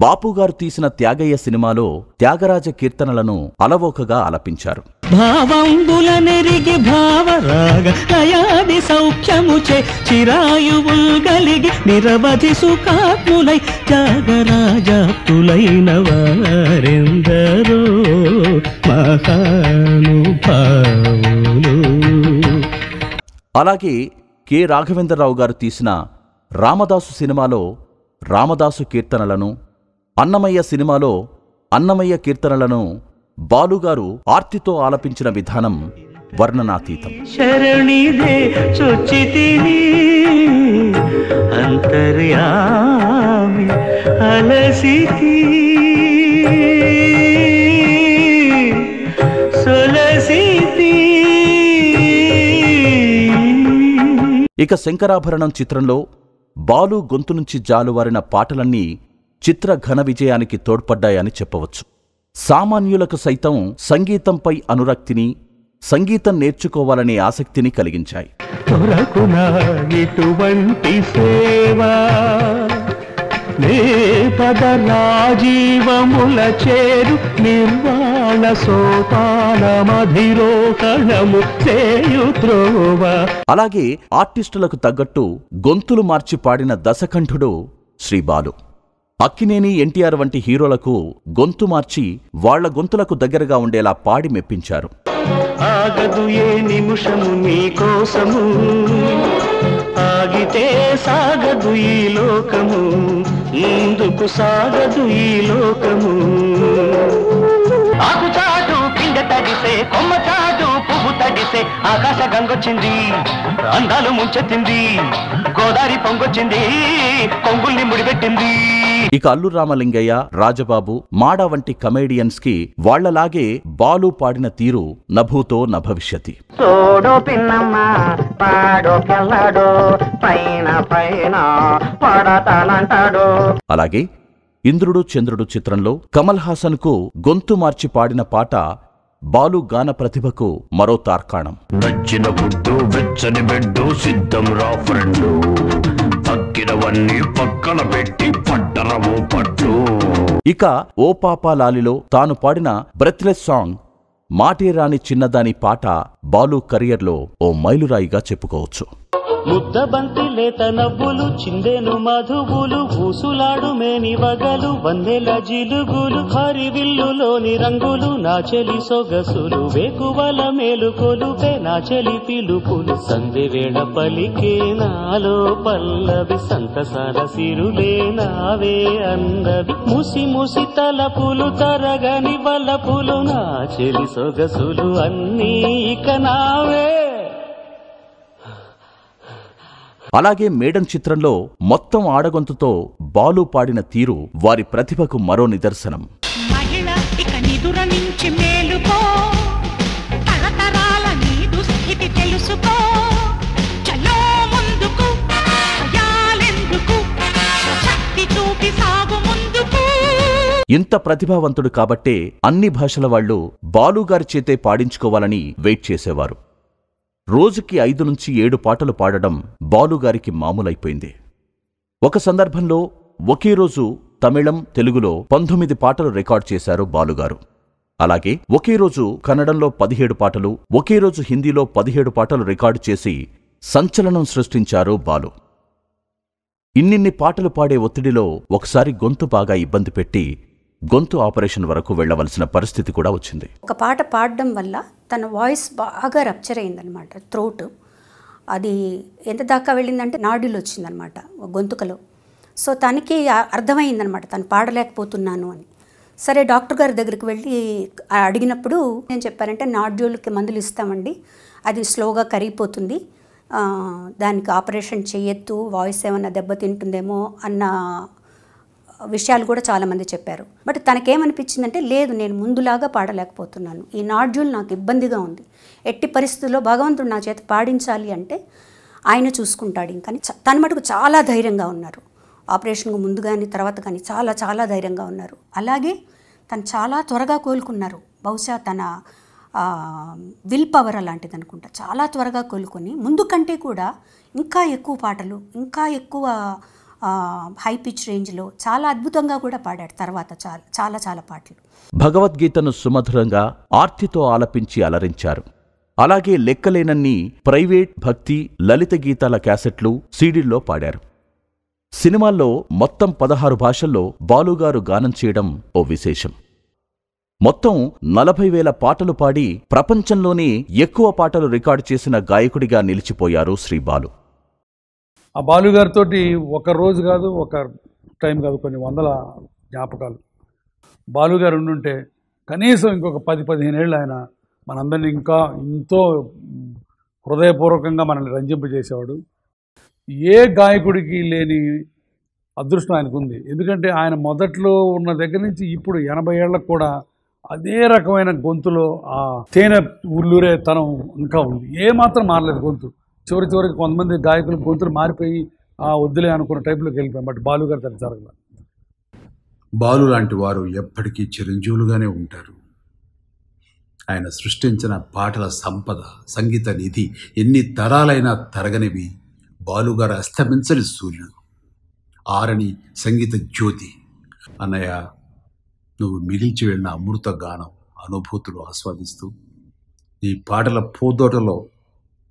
బాపుగారు తీసిన త్యాగయ్య సినిమాలో త్యాగరాజ కీర్తనలను అలవోకగా ఆలపించారు. భావంబుల నెరిగి భావరాగ లయాది సౌఖ్యముచే చిరాయువుల్ గలిగి నిరవధి సుఖాత్ములై త్యాగరాజాప్తులైన వారెందరో మహానుభావులు. అలాగే కె రాఘవేంద్రరావు గారు తీసిన రామదాసు సినిమాలో రామదాసు కీర్తనలను, అన్నమయ్య సినిమాలో అన్నమయ్య కీర్తనలను బాలుగారు ఆర్తితో ఆలపించిన విధానం వర్ణనాతీతం. శరణిదే చొచ్చితిని అంతర్యామి అలసితి సొలసితి. ఇక శంకరాభరణం చిత్రంలో బాలు గొంతు నుంచి జాలువారిన పాటలన్నీ చిత్ర ఘన విజయానికి తోడ్పడ్డాయని చెప్పవచ్చు. సామాన్యులకు సైతం సంగీతంపై అనురక్తిని, సంగీతం నేర్చుకోవాలనే ఆసక్తిని కలిగించాయి. ఇటువంటి సేవా నే పద రాజీవముల చేరు నిర్వాణ సోపానమధిరోహణము చేయుత్రోవ. అలాగే ఆర్టిస్టులకు తగ్గట్టు గొంతులు మార్చి పాడిన దశకంఠుడు శ్రీ బాలు. అక్కినేని, ఎన్టీఆర్ వంటి హీరోలకు గొంతు మార్చి వాళ్ల గొంతులకు దగ్గరగా ఉండేలా పాడి మెప్పించారు. ఆగదు ఏ నిమిషము నీ కోసము, ఆగితే సాగదు ఈ లోకము, ముందుకు సాగదు ఈ లోకము. ఆకు చాటు పిండ తడిసే, కొమ్మ చాటు పువ్వు తడిసే, ఆకాశ గంగొచ్చింది అందాలు ముంచెత్తింది, గోదావరి పొంగొచ్చింది కొంగుల్ని ముడిపెట్టింది. ఇక అల్లు రామలింగయ్య, రాజబాబు, మాడ వంటి కమేడియన్స్ కి వాళ్లలాగే బాలు పాడిన తీరు నభూతో నభవిష్యతి. సోడో పిన్నమ్మ పాడో కెళ్ళాడో పైన పైన పడతానంటాడు. అలాగే ఇంద్రుడు చంద్రుడు చిత్రంలో కమల్ హాసన్ కు గొంతు మార్చి పాడిన పాట బాలు గాన ప్రతిభకు మరో తార్కాణం. నచ్చిన పుట్టు వెచ్చని బెడ్డు సిద్ధం రా ఫ్రెండు, తక్కినవన్నీ పక్కన పెట్టి పట్టరవో పట్టు. ఇక ఓ పాపా లాలిలో తాను పాడిన బ్రెత్లెస్ సాంగ్ మాటేరాని చిన్నదాని పాట బాలు కెరియర్లో ఓ మైలురాయిగా చెప్పుకోవచ్చు. ముద్దబంతి లేత నవ్వులు, చిందెను మధువులు, ఊసులాడు మేని వగలు, వందెల జిలుగులు, హరివిల్లులోని రంగులు, నా చెలి సొగసులు, వేకువల మేలుకొలు, నా చెలి పిలుపులు, సందెవేళ పలికే నాలో పల్లవి, సంతసాల సిరులే నావే అన్నవి, ముసి ముసి తలపులు, తరగని వలపులు, నా చెలి సొగసులు అన్నీ ఇక నావే. అలాగే మేడం చిత్రంలో మొత్తం ఆడగొంతుతో బాలు పాడిన తీరు వారి ప్రతిభకు మరో నిదర్శనం. మహిళ ఇక నిదుర నుంచి మేలుకో, తరతరాల నీ దుస్థితి తెలుసుకో, చలో ముందుకు భయాలెందుకు, శక్తి చూపి సాగు ముందుకు. ఇంత ప్రతిభావంతుడు కాబట్టే అన్ని భాషల వాళ్లు బాలుగారి చేతే పాడించుకోవాలని వెయిట్ చేసేవారు. రోజుకి 5 నుంచి 7 పాటలు పాడడం బాలుగారికి మామూలైపోయింది. ఒక సందర్భంలో ఒకే రోజు తమిళం, తెలుగులో 19 పాటలు రికార్డ్ చేశారు బాలుగారు. అలాగే ఒకే రోజు కన్నడంలో 17 పాటలు, ఒకే రోజు హిందీలో 17 పాటలు రికార్డు చేసి సంచలనం సృష్టించారు బాలు. ఇన్నిన్ని పాటలు పాడే ఒత్తిడిలో ఒకసారి గొంతు బాగా ఇబ్బంది పెట్టి గొంతు ఆపరేషన్ వరకు వెళ్లవలసిన పరిస్థితి కూడా వచ్చింది. ఒక పాట పాడడం వల్ల తన వాయిస్ బాగా రప్చర్ అయిందనమాట, థ్రోట్. అది ఎంత దాకా వెళ్ళిందంటే నాడులు వచ్చిందనమాట గొంతుకలో. సో తనకి అర్థమైందనమాట తను పాడలేకపోతున్నాను అని. సరే డాక్టర్ గారి దగ్గరికి వెళ్ళి అడిగినప్పుడు నేను చెప్పారంటే నాడ్యూల్కి మందులు ఇస్తామండి, అది స్లోగా కరిగిపోతుంది, దానికి ఆపరేషన్ చేయొద్దు, వాయిస్ ఏమన్నా దెబ్బతింటుందేమో అన్న విషయాలు కూడా చాలామంది చెప్పారు. బట్ తనకేమనిపించిందంటే లేదు, నేను ముందులాగా పాడలేకపోతున్నాను, ఈ నాడ్యూల్ నాకు ఇబ్బందిగా ఉంది, ఎట్టి పరిస్థితుల్లో భగవంతుడు నా చేత పాడించాలి అంటే ఆయన చూసుకుంటాడు ఇంకని తన మటుకు చాలా ధైర్యంగా ఉన్నారు. ఆపరేషన్కు ముందు కానీ తర్వాత కానీ చాలా చాలా ధైర్యంగా ఉన్నారు. అలాగే తను చాలా త్వరగా కోలుకున్నారు. బహుశా తన విల్ పవర్ అలాంటిది అనుకుంటా. చాలా త్వరగా కోలుకొని ముందు కంటే కూడా ఇంకా ఎక్కువ పాటలు, ఇంకా ఎక్కువ హై పిచ్ రేంజ్లో చాలా అద్భుతంగా కూడా పాడాడు తర్వాత చాలా చాలా పాటలు. భగవద్గీతను సుమధురంగా ఆర్తితో ఆలపించి అలరించారు. అలాగే లెక్కలేనన్ని ప్రైవేట్, భక్తి, లలిత గీతాల క్యాసెట్లు, సీడీల్లో పాడారు. సినిమాల్లో మొత్తం 16 భాషల్లో బాలుగారు గానం చేయడం ఓ విశేషం. మొత్తం 40,000 పాటలు పాడి ప్రపంచంలోనే ఎక్కువ పాటలు రికార్డు చేసిన గాయకుడిగా నిలిచిపోయారు శ్రీ బాలు. ఆ బాలుగారితో ఒక రోజు కాదు, ఒక టైం కాదు, కొన్ని వందల జ్ఞాపకాలు. బాలుగారు ఉండుంటే కనీసం ఇంకొక 10-15 ఏళ్ళు ఆయన మనందరినీ ఇంకా ఎంతో హృదయపూర్వకంగా మనల్ని రంజింపజేసేవాడు. ఏ గాయకుడికి లేని అదృష్టం ఆయనకు ఉంది. ఎందుకంటే ఆయన మొదట్లో ఉన్న దగ్గర నుంచి ఇప్పుడు 80 ఏళ్ళకు కూడా అదే రకమైన గొంతులో ఆ తేనె ఉల్లూరే తనం ఇంకా ఉంది. ఏమాత్రం మారలేదు గొంతు. చివరికి కొంతమంది గాయకులు గొంతులు మారిపోయి వద్దులే అనుకున్న టైప్లోకి వెళ్ళిపోయాం. బట్ బాలుగారు తను జరగలేదు. బాలు లాంటి వారు ఎప్పటికీ చిరంజీవులుగానే ఉంటారు. ఆయన సృష్టించిన పాటల సంపద, సంగీత నిధి ఎన్ని తరాలైనా తరగనివి. బాలుగారు అస్తమించని సూర్యుడు, ఆరని సంగీత జ్యోతి. అన్నయ్య, నువ్వు మిగిల్చి వెళ్ళిన అమృత గానం, అనుభూతులు ఆస్వాదిస్తూ ఈ పాటల పూదోటలో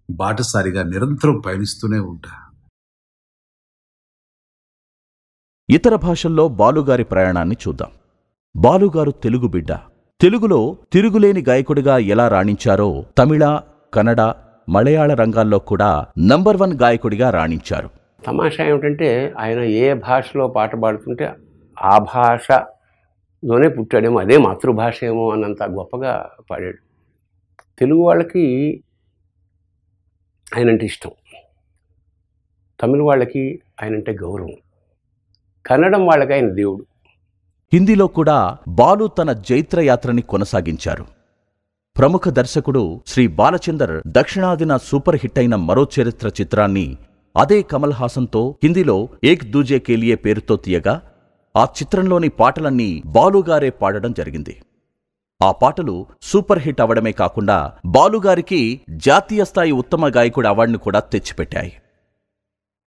బాటసారిగా నిరంతరం పయనిస్తూనే ఉంటా. ఇతర భాషల్లో బాలుగారి ప్రయాణాన్ని చూద్దాం. బాలుగారు తెలుగు బిడ్డ. తెలుగులో తిరుగులేని గాయకుడిగా ఎలా రాణించారో తమిళ, కన్నడ, మలయాళ రంగాల్లో కూడా నంబర్ 1 గాయకుడిగా రాణించారు. తమాషా ఏమిటంటే ఆయన ఏ భాషలో పాట పాడుతుంటే ఆ భాషలోనే పుట్టాడేమో, అదే మాతృభాష ఏమో అన్నంత గొప్పగా పాడాడు. తెలుగు వాళ్ళకి ఆయనంటే ఇష్టం, తమిళ వాళ్ళకి ఆయనంటే గౌరవం, కన్నడం వాళ్ళకి ఆయన దేవుడు. హిందీలో కూడా బాలు తన జైత్రయాత్రని కొనసాగించారు. ప్రముఖ దర్శకుడు శ్రీ బాలచందర్ దక్షిణాదిన సూపర్ హిట్ అయిన మరో చరిత్ర చిత్రాన్ని అదే కమల్ హాసన్తో హిందీలో ఏక్ దూజే కేలియే పేరుతో తీయగా ఆ చిత్రంలోని పాటలన్నీ బాలుగారే పాడడం జరిగింది. ఆ పాటలు సూపర్ హిట్ అవడమే కాకుండా బాలుగారికి జాతీయ స్థాయి ఉత్తమ గాయకుడి అవార్డును కూడా తెచ్చిపెట్టాయి.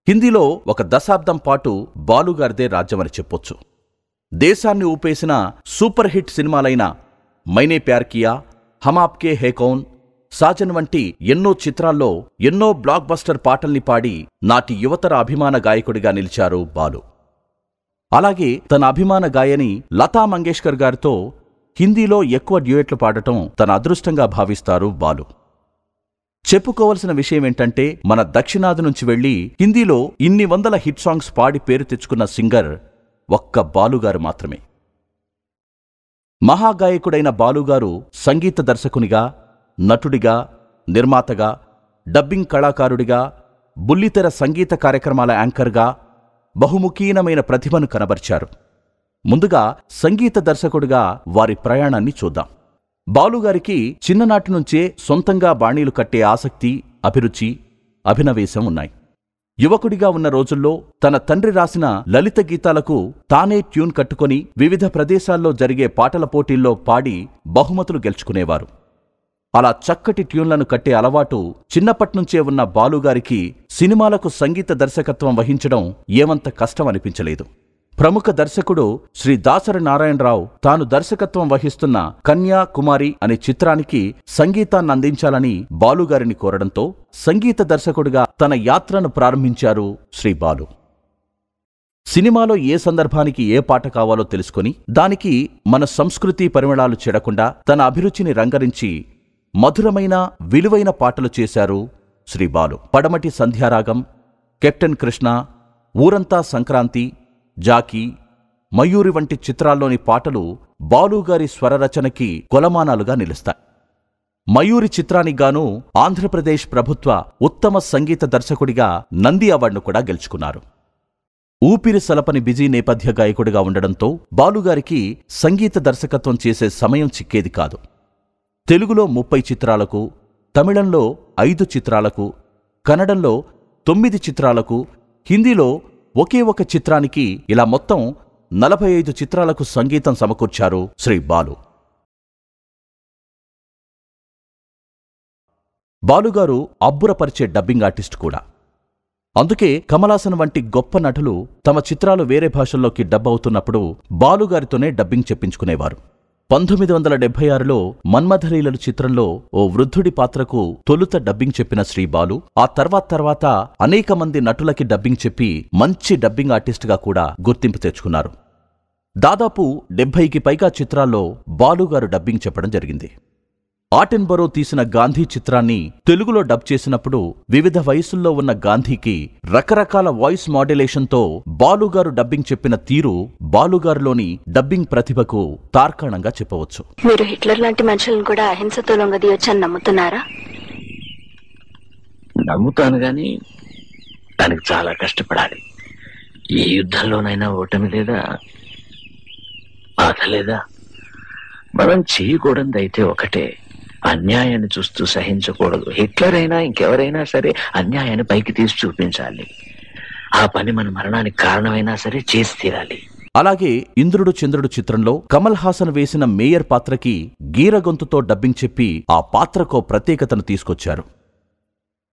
హిందీలో ఒక దశాబ్దం పాటు బాలుగారిదే రాజ్యమని చెప్పొచ్చు. దేశాన్ని ఊపేసిన సూపర్ హిట్ సినిమాలైన మైనే ప్యార్ కియా, హమ్ ఆప్కే హే కౌన్, సాజన్ వంటి ఎన్నో చిత్రాల్లో ఎన్నో బ్లాక్ బస్టర్ పాటల్ని పాడి నాటి యువతర అభిమాన గాయకుడిగా నిలిచారు బాలు. అలాగే తన అభిమాన గాయని లతా మంగేష్కర్ గారితో హిందీలో ఎక్కువ డ్యూయెట్లు పాడటం తన అదృష్టంగా భావిస్తారు బాలు. చెప్పుకోవలసిన విషయమేంటంటే మన దక్షిణాది నుంచి వెళ్లి హిందీలో ఇన్ని వందల హిట్ సాంగ్స్ పాడి పేరు తెచ్చుకున్న సింగర్ ఒక్క బాలుగారు మాత్రమే. మహాగాయకుడైన బాలుగారు సంగీత దర్శకునిగా, నటుడిగా, నిర్మాతగా, డబ్బింగ్ కళాకారుడిగా, బుల్లితెర సంగీత కార్యక్రమాల యాంకర్గా బహుముఖీనమైన ప్రతిభను కనబర్చారు. ముందుగా సంగీత దర్శకుడిగా వారి ప్రయాణాన్ని చూద్దాం. బాలుగారికి చిన్ననాటి నుంచే సొంతంగా బాణీలు కట్టే ఆసక్తి, అభిరుచి, అభినవేశం ఉన్నాయి. యువకుడిగా ఉన్న రోజుల్లో తన తండ్రి రాసిన లలిత గీతాలకు తానే ట్యూన్ కట్టుకొని వివిధ ప్రదేశాల్లో జరిగే పాటల పోటీల్లో పాడి బహుమతులు గెలుచుకునేవారు. అలా చక్కటి ట్యూన్లను కట్టే అలవాటు చిన్నప్పట్నుంచే ఉన్న బాలుగారికి సినిమాలకు సంగీత దర్శకత్వం వహించడం ఏమంత కష్టం అనిపించలేదు. ప్రముఖ దర్శకుడు శ్రీ దాసరి నారాయణరావు తాను దర్శకత్వం వహిస్తున్న కన్యాకుమారి అనే చిత్రానికి సంగీతాన్ని అందించాలని బాలుగారిని కోరడంతో సంగీత దర్శకుడిగా తన యాత్రను ప్రారంభించారు శ్రీ బాలు. సినిమాలో ఏ సందర్భానికి ఏ పాట కావాలో తెలుసుకుని దానికి మన సంస్కృతి పరిమళాలు చెడకుండా తన అభిరుచిని రంగరించి మధురమైన, విలువైన పాటలు చేశారు శ్రీ బాలు. పడమటి సంధ్యారాగం, కెప్టెన్ కృష్ణ, ఊరంతా సంక్రాంతి, జాకీ, మయూరి వంటి చిత్రాల్లోని పాటలు బాలుగారి స్వరరచనకి కొలమానాలుగా నిలుస్తాయి. మయూరి చిత్రానికి గాను ఆంధ్రప్రదేశ్ ప్రభుత్వ ఉత్తమ సంగీత దర్శకుడిగా నంది అవార్డును కూడా గెలుచుకున్నారు. ఊపిరి సలపని బిజీ నేపథ్య గాయకుడిగా ఉండడంతో బాలుగారికి సంగీత దర్శకత్వం చేసే సమయం చిక్కేది కాదు. తెలుగులో 30 చిత్రాలకు, తమిళంలో 5 చిత్రాలకు, కన్నడంలో 9 చిత్రాలకు, హిందీలో ఒకే ఒక చిత్రానికి ఇలా మొత్తం 45 చిత్రాలకు సంగీతం సమకూర్చారు శ్రీ బాలు. బాలుగారు అబ్బురపరిచే డబ్బింగ్ ఆర్టిస్ట్ కూడా. అందుకే కమలాసన్ వంటి గొప్ప నటులు తమ చిత్రాలు వేరే భాషల్లోకి డబ్ అవుతున్నప్పుడు బాలుగారితోనే డబ్బింగ్ చెప్పించుకునేవారు. 1976లో మన్మథలీలలు చిత్రంలో ఓ వృద్ధుడి పాత్రకు తొలుత డబ్బింగ్ చెప్పిన శ్రీ బాలు ఆ తర్వాత అనేక మంది నటులకి డబ్బింగ్ చెప్పి మంచి డబ్బింగ్ ఆర్టిస్టుగా కూడా గుర్తింపు తెచ్చుకున్నారు. దాదాపు 70కి పైగా చిత్రాల్లో బాలుగారు డబ్బింగ్ చెప్పడం జరిగింది. ఆటెన్బరో తీసిన గాంధీ చిత్రాన్ని తెలుగులో డబ్ చేసినప్పుడు వివిధ వయసుల్లో ఉన్న గాంధీకి రకరకాల వాయిస్ మాడ్యులేషన్తో బాలుగారు డబ్బింగ్ చెప్పిన తీరు బాలుగారులోని డబ్బింగ్ ప్రతిభకు తార్కాణంగా చెప్పవచ్చు. మీరు హిట్లర్ లాంటి మనుషులను కూడా అహింసతో లొంగదీయొచ్చని నమ్ముతున్నారా? నమ్ముతాను గాని దానికి చాలా కష్టపడాలి. ఏ యుద్ధంలోనైనా ఓటమి లేదా, బాధ లేదా. మనం చేయకూడదైతే ఒకటే, అన్యాయాన్ని చూస్తూ సహించకూడదు. హిట్లర్ అయినా ఇంకెవరైనా సరే అన్యాయాన్ని పైకి తీసి చూపించాలి. ఆ పని మన మరణానికి కారణమైనా సరే చేసి తీరాలి. అలాగే ఇంద్రుడు చంద్రుడు చిత్రంలో కమల్ హాసన్ వేసిన మేయర్ పాత్రకి గీరగొంతుతో డబ్బింగ్ చెప్పి ఆ పాత్రకో ప్రత్యేకతను తీసుకొచ్చారు.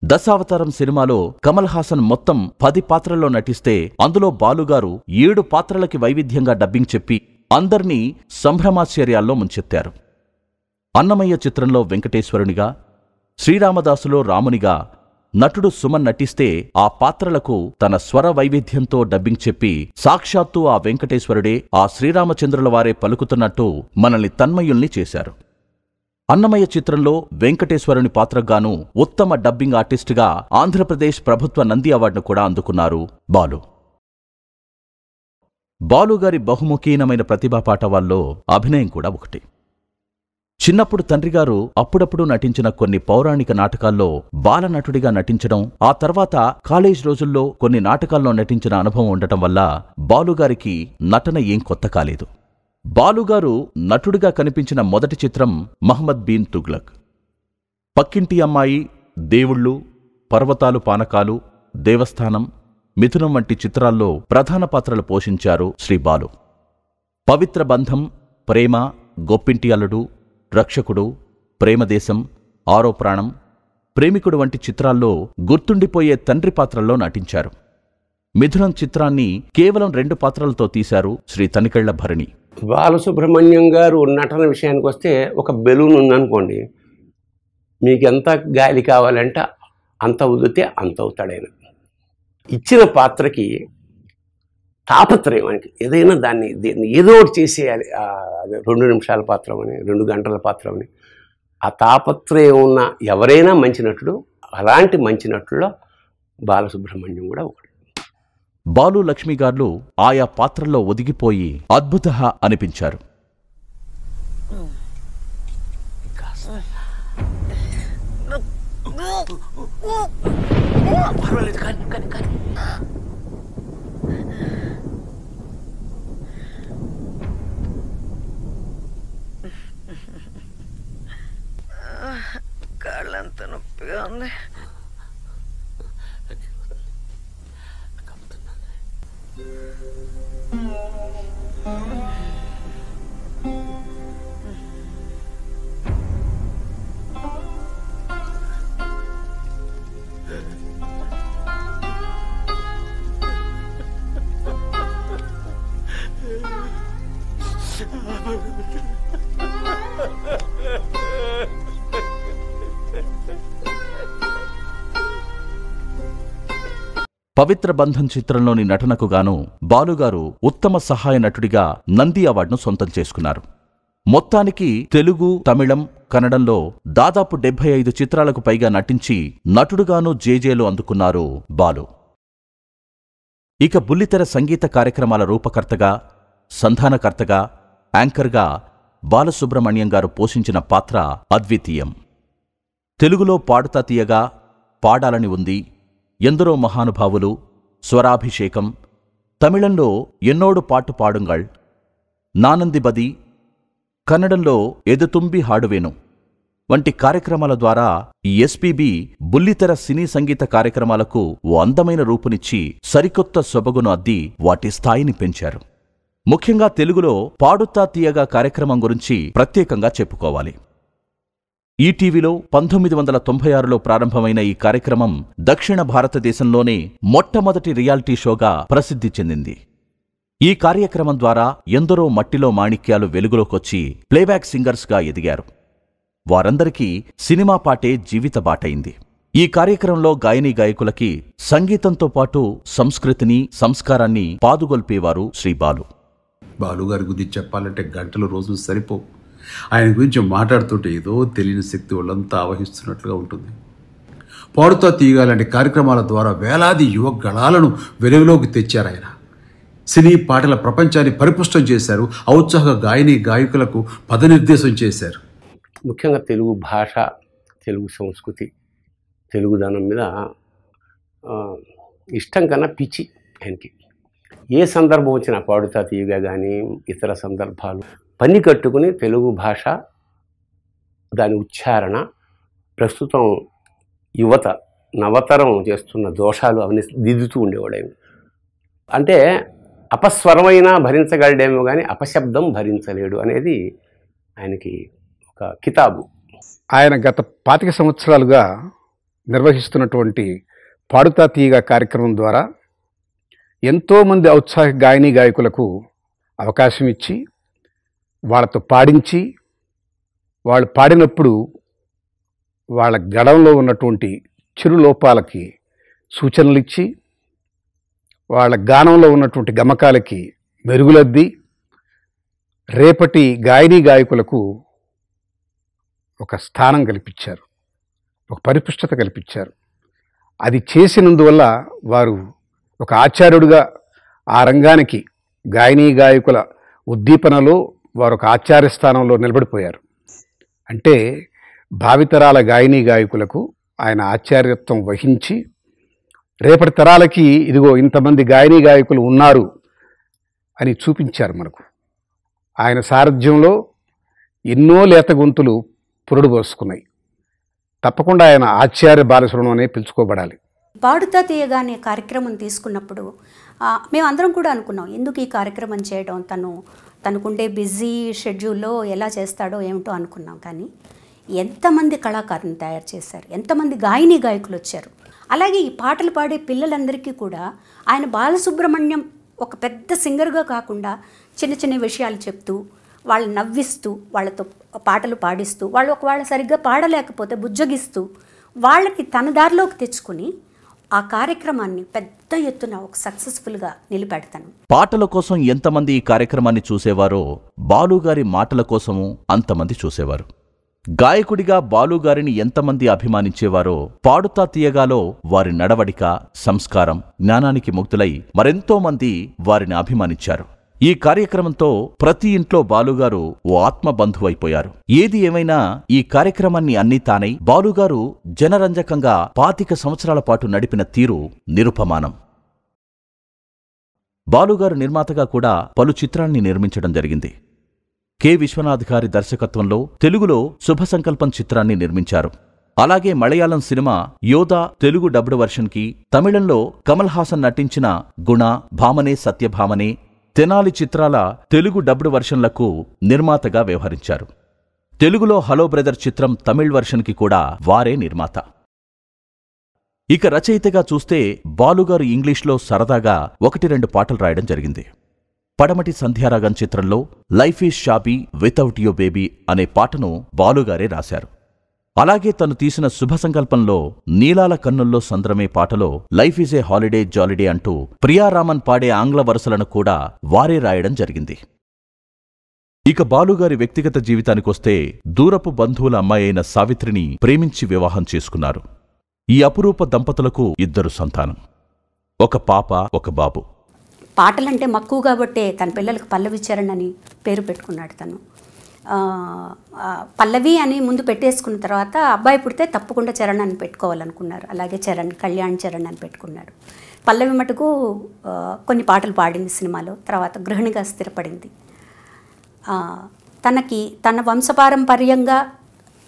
దశావతారం సినిమాలో కమల్ హాసన్ మొత్తం 10 పాత్రల్లో నటిస్తే అందులో బాలుగారు 7 పాత్రలకి వైవిధ్యంగా డబ్బింగ్ చెప్పి అందర్నీ సంభ్రమాశ్చర్యాల్లో ముంచెత్తారు. అన్నమయ్య చిత్రంలో వెంకటేశ్వరునిగా, శ్రీరామదాసులో రామునిగా నటుడు సుమన్ నటిస్తే ఆ పాత్రలకు తన స్వర వైవిధ్యంతో డబ్బింగ్ చెప్పి సాక్షాత్తు ఆ వెంకటేశ్వరుడే ఆ శ్రీరామచంద్రుల వారే పలుకుతున్నట్టు మనల్ని తన్మయుల్ని చేశారు. అన్నమయ్య చిత్రంలో వెంకటేశ్వరుని పాత్రగాను ఉత్తమ డబ్బింగ్ ఆర్టిస్టుగా ఆంధ్రప్రదేశ్ ప్రభుత్వ నంది అవార్డును కూడా అందుకున్నారు బాలు. బాలుగారి బహుముఖీనమైన ప్రతిభా పాటవాల్లో అభినయం కూడా ఒకటి. చిన్నప్పుడు తండ్రిగారు అప్పుడప్పుడు నటించిన కొన్ని పౌరాణిక నాటకాల్లో బాలనటుడిగా నటించడం, ఆ తర్వాత కాలేజ్ రోజుల్లో కొన్ని నాటకాల్లో నటించిన అనుభవం ఉండటం వల్ల బాలుగారికి నటన ఏం కొత్త కాలేదు. బాలుగారు నటుడిగా కనిపించిన మొదటి చిత్రం మహమ్మద్ బీన్ తుగ్లక్. పక్కింటి అమ్మాయి, దేవుళ్ళు, పర్వతాలు పానకాలు, దేవస్థానం, మిథునం వంటి చిత్రాల్లో ప్రధాన పాత్రలు పోషించారు శ్రీ బాలు. పవిత్ర బంధం, ప్రేమ, గొప్పింటి అల్లుడు, రక్షకుడు, ప్రేమదేశం, ఆరో ప్రాణం, ప్రేమికుడు వంటి చిత్రాల్లో గుర్తుండిపోయే తండ్రి పాత్రల్లో నటించారు. మిథునం చిత్రాన్ని కేవలం 2 పాత్రలతో తీశారు శ్రీ తనికెళ్ల భరణి. బాలసుబ్రహ్మణ్యం గారు నటన విషయానికి వస్తే ఒక బెలూన్ ఉందనుకోండి, మీకు ఎంత గాలి కావాలంటే అంత వదిలితే అంత అవుతాడైనా. ఇచ్చిన పాత్రకి తాపత్రయం అంటే ఏదైనా దాన్ని ఏదో ఒకటి చేసేయాలి. 2 నిమిషాల పాత్రమని, 2 గంటల పాత్రమని, ఆ తాపత్రయం ఉన్న ఎవరైనా మంచి నటుడు. అలాంటి మంచి నటుల్లో బాలసుబ్రహ్మణ్యం కూడా ఒకటి. బాలు లక్ష్మి గారు ఆయా పాత్రల్లో ఒదిగిపోయి అద్భుతః అనిపించారు. పర్వాలేదు కానీ కాళ్ళంత నొప్పిగా ఉంది. పవిత్ర బంధం చిత్రంలోని నటనకు గాను బాలుగారు ఉత్తమ సహాయ నటుడిగా నంది అవార్డును సొంతం చేసుకున్నారు. మొత్తానికి తెలుగు, తమిళం, కన్నడంలో దాదాపు 75 చిత్రాలకు పైగా నటించి నటుడుగాను జేజేలు అందుకున్నారు బాలు. ఇక బుల్లితెర సంగీత కార్యక్రమాల రూపకర్తగా, సంధానకర్తగా, యాంకర్గా బాలసుబ్రహ్మణ్యం గారు పోషించిన పాత్ర అద్వితీయం. తెలుగులో పాడుతా తీయగా, పాడాలని ఉంది, ఎందరో మహానుభావులు, స్వరాభిషేకం, తమిళంలో ఎన్నోడు పాటు పాడుంగాళ్, నానంది బది, కన్నడంలో ఎదుతుంబి హాడువేను వంటి కార్యక్రమాల ద్వారా ఈ ఎస్పీబీ బుల్లితెర సినీ సంగీత కార్యక్రమాలకు ఓ అందమైన రూపునిచ్చి సరికొత్త సొబగును అద్ది వాటి స్థాయిని పెంచారు. ముఖ్యంగా తెలుగులో పాడుతా తీయగా కార్యక్రమం గురించి ప్రత్యేకంగా చెప్పుకోవాలి. ఈటీవీలో 1996లో ప్రారంభమైన ఈ కార్యక్రమం దక్షిణ భారతదేశంలోనే మొట్టమొదటి రియాలిటీ షోగా ప్రసిద్ధి చెందింది. ఈ కార్యక్రమం ద్వారా ఎందరో మట్టిలో మాణిక్యాలు వెలుగులోకొచ్చి ప్లేబ్యాక్ సింగర్స్గా ఎదిగారు. వారందరికీ సినిమా పాటే జీవిత బాటైంది. ఈ కార్యక్రమంలో గాయనీ గాయకులకి సంగీతంతో పాటు సంస్కృతిని, సంస్కారాన్ని పాదుగొల్పేవారు శ్రీ బాలు. బాలుగారి గురించి చెప్పాలంటే గంటలు రోజులు సరిపో. ఆయన గురించి మాట్లాడుతుంటే ఏదో తెలియని శక్తి వాళ్ళంతా ఆవహిస్తున్నట్లుగా ఉంటుంది. పాడుతా తీయగా లాంటి కార్యక్రమాల ద్వారా వేలాది యువ గళాలను వెలుగులోకి తెచ్చారు ఆయన. సినీ పాటల ప్రపంచాన్ని పరిపుష్టం చేశారు. ఔత్సాహ గాయనీ గాయకులకు పదనిర్దేశం చేశారు. ముఖ్యంగా తెలుగు భాష, తెలుగు సంస్కృతి, తెలుగుదనం మీద ఇష్టం కన్నా పిచ్చి ఆయనకి. ఏ సందర్భం వచ్చినా పాడుతా తీయగా కానీ ఇతర సందర్భాలు పని కట్టుకుని తెలుగు భాష, దాని ఉచ్చారణ, ప్రస్తుతం యువత నవతరం చేస్తున్న దోషాలు అవన్నీ దిద్దుతూ ఉండేవాడు. అంటే అపస్వరమైనా భరించగలడేమో కానీ అపశబ్దం భరించలేడు అనేది ఆయనకి ఒక కితాబు. ఆయన గత 25 సంవత్సరాలుగా నిర్వహిస్తున్నటువంటి పాడుతా తీయగా కార్యక్రమం ద్వారా ఎంతోమంది ఔత్సాహిక గాయనీ గాయకులకు అవకాశం ఇచ్చి వాళ్ళతో పాడించి, వాళ్ళు పాడినప్పుడు వాళ్ళ గడంలో ఉన్నటువంటి చిరు లోపాలకి సూచనలు ఇచ్చి, వాళ్ళ గానంలో ఉన్నటువంటి గమకాలకి మెరుగులద్ది రేపటి గాయనీ గాయకులకు ఒక స్థానం కల్పించారు, ఒక పరిపుష్టత కల్పించారు. అది చేసినందువల్ల వారు ఒక ఆచార్యుడిగా ఆ రంగానికి గాయనీ గాయకుల ఉద్దీపనలో వారు ఒక ఆచార్య స్థానంలో నిలబడిపోయారు. అంటే భావితరాల గాయనీ గాయకులకు ఆయన ఆచార్యత్వం వహించి రేపటి తరాలకి ఇదిగో ఇంతమంది గాయనీ గాయకులు ఉన్నారు అని చూపించారు మనకు. ఆయన సారథ్యంలో ఎన్నో లేత గొంతులు పురుడు పోసుకున్నాయి. తప్పకుండా ఆయన ఆచార్య బాలసుబ్రహ్మణ్యం అనే పిలుచుకోబడాలి. పాడుతా తీయగా అనే కార్యక్రమం తీసుకున్నప్పుడు మేమందరం కూడా అనుకున్నాం, ఎందుకు ఈ కార్యక్రమం చేయడం, తనకుండే బిజీ షెడ్యూల్లో ఎలా చేస్తాడో ఏమిటో అనుకున్నాం. కానీ ఎంతమంది కళాకారులను తయారు చేశారు, ఎంతమంది గాయనీ గాయకులు వచ్చారు. అలాగే ఈ పాటలు పాడే పిల్లలందరికీ కూడా ఆయన బాలసుబ్రహ్మణ్యం ఒక పెద్ద సింగర్గా కాకుండా చిన్న చిన్న విషయాలు చెప్తూ, వాళ్ళని నవ్విస్తూ, వాళ్ళతో పాటలు పాడిస్తూ, వాళ్ళు ఒకవేళ సరిగ్గా పాడలేకపోతే బుజ్జగిస్తూ వాళ్ళకి తన దారిలోకి తెచ్చుకుని ఆ కార్యక్రమాన్ని పెద్ద ఎత్తున ఒక సక్సెస్ఫుల్గా నిలబెడతాను. పాటల కోసం ఎంతమంది ఈ కార్యక్రమాన్ని చూసేవారో బాలుగారి మాటల కోసము అంతమంది చూసేవారు. గాయకుడిగా బాలుగారిని ఎంతమంది అభిమానించేవారో పాడుతా తీయగాలో వారి నడవడిక, సంస్కారం, జ్ఞానానికి ముగ్ధులై మరెంతో మంది వారిని అభిమానించారు. ఈ కార్యక్రమంతో ప్రతి ఇంట్లో బాలుగారు ఓ ఆత్మబంధువైపోయారు. ఏది ఏమైనా ఈ కార్యక్రమాన్ని అన్నీ తానై బాలుగారు జనరంజకంగా 25 సంవత్సరాల పాటు నడిపిన తీరు నిరుపమానం. బాలుగారు నిర్మాతగా కూడా పలు చిత్రాల్ని నిర్మించడం జరిగింది. కె. విశ్వనాథ్ గారి దర్శకత్వంలో తెలుగులో శుభ సంకల్పం చిత్రాన్ని నిర్మించారు. అలాగే మలయాళం సినిమా యోధా తెలుగు డబ్డ్ వర్షన్కి, తమిళంలో కమల్ హాసన్ నటించిన గుణ, భామనే సత్యభామనే, తెనాలి చిత్రాల తెలుగు డబ్డ్ వర్షన్లకు నిర్మాతగా వ్యవహరించారు. తెలుగులో హలో బ్రదర్ చిత్రం తమిళ్ వర్షన్కి కూడా వారే నిర్మాత. ఇక రచయితగా చూస్తే బాలుగారు ఇంగ్లీష్లో సరదాగా 1-2 పాటలు రాయడం జరిగింది. పడమటి సంధ్యారాగం చిత్రంలో life is shabby without yo baby అనే పాటను బాలుగారే రాశారు. అలాగే తను తీసిన శుభ సంకల్పంలో నీలాల కన్నుల్లో సంద్రమే పాటలో లైఫ్ ఈజ్ ఏ హాలిడే జాలిడే అంటూ ప్రియారామన్ పాడే ఆంగ్ల వరుసలను కూడా వారే రాయడం జరిగింది. ఇక బాలుగారి వ్యక్తిగత జీవితానికొస్తే దూరపు బంధువుల అమ్మాయి అయిన సావిత్రిని ప్రేమించి వివాహం చేసుకున్నారు. ఈ అపురూప దంపతులకు 2 సంతానం, ఒక పాప, ఒక బాబు. పాటలంటే మక్కువ కాబట్టే తన పిల్లలకు పల్లవి చరణ్ అని పేరు పెట్టుకున్నాడు. తను పల్లవి అని ముందు పెట్టేసుకున్న తర్వాత అబ్బాయి పుడితే తప్పకుండా చరణ్ అని పెట్టుకోవాలనుకున్నారు. అలాగే కళ్యాణ్ చరణ్ అని పెట్టుకున్నాడు. పల్లవి మటుకు కొన్ని పాటలు పాడింది సినిమాలో, తర్వాత గృహిణిగా స్థిరపడింది. తన వంశపారంపర్యంగా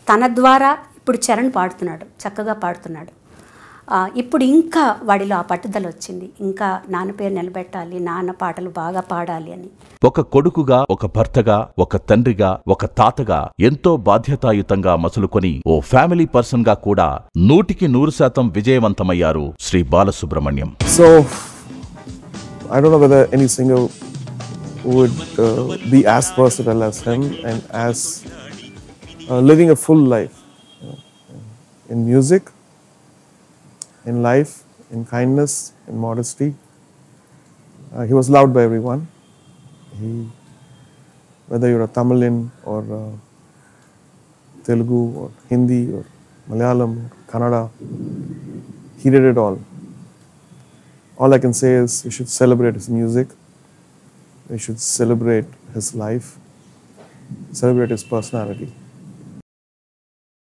తన ద్వారా ఇప్పుడు చరణ్ పాడుతున్నాడు, చక్కగా పాడుతున్నాడు. ఇప్పుడు ఇంకా వాడిలో ఆ పట్టుదల వచ్చింది, ఇంకా నాన్న పేరు నిలబెట్టాలి, నాన్న పాటలు బాగా పాడాలి అని. ఒక కొడుకుగా, ఒక భర్తగా, ఒక తండ్రిగా, ఒక తాతగా ఎంతో బాధ్యతాయుతంగా మసులుకొని ఓ ఫ్యామిలీ పర్సన్ గా కూడా 100% విజయవంతమయ్యారు Shri Balasubrahmanyam. So I don't know whether any singer would be as versatile as him and as living a full life, in music, in life, in kindness, in modesty. He was loved by everyone. Whether you're a Tamilian or Telugu or Hindi or Malayalam or Kannada, he did it all. All I can say is we should celebrate his music, we should celebrate his life, celebrate his personality.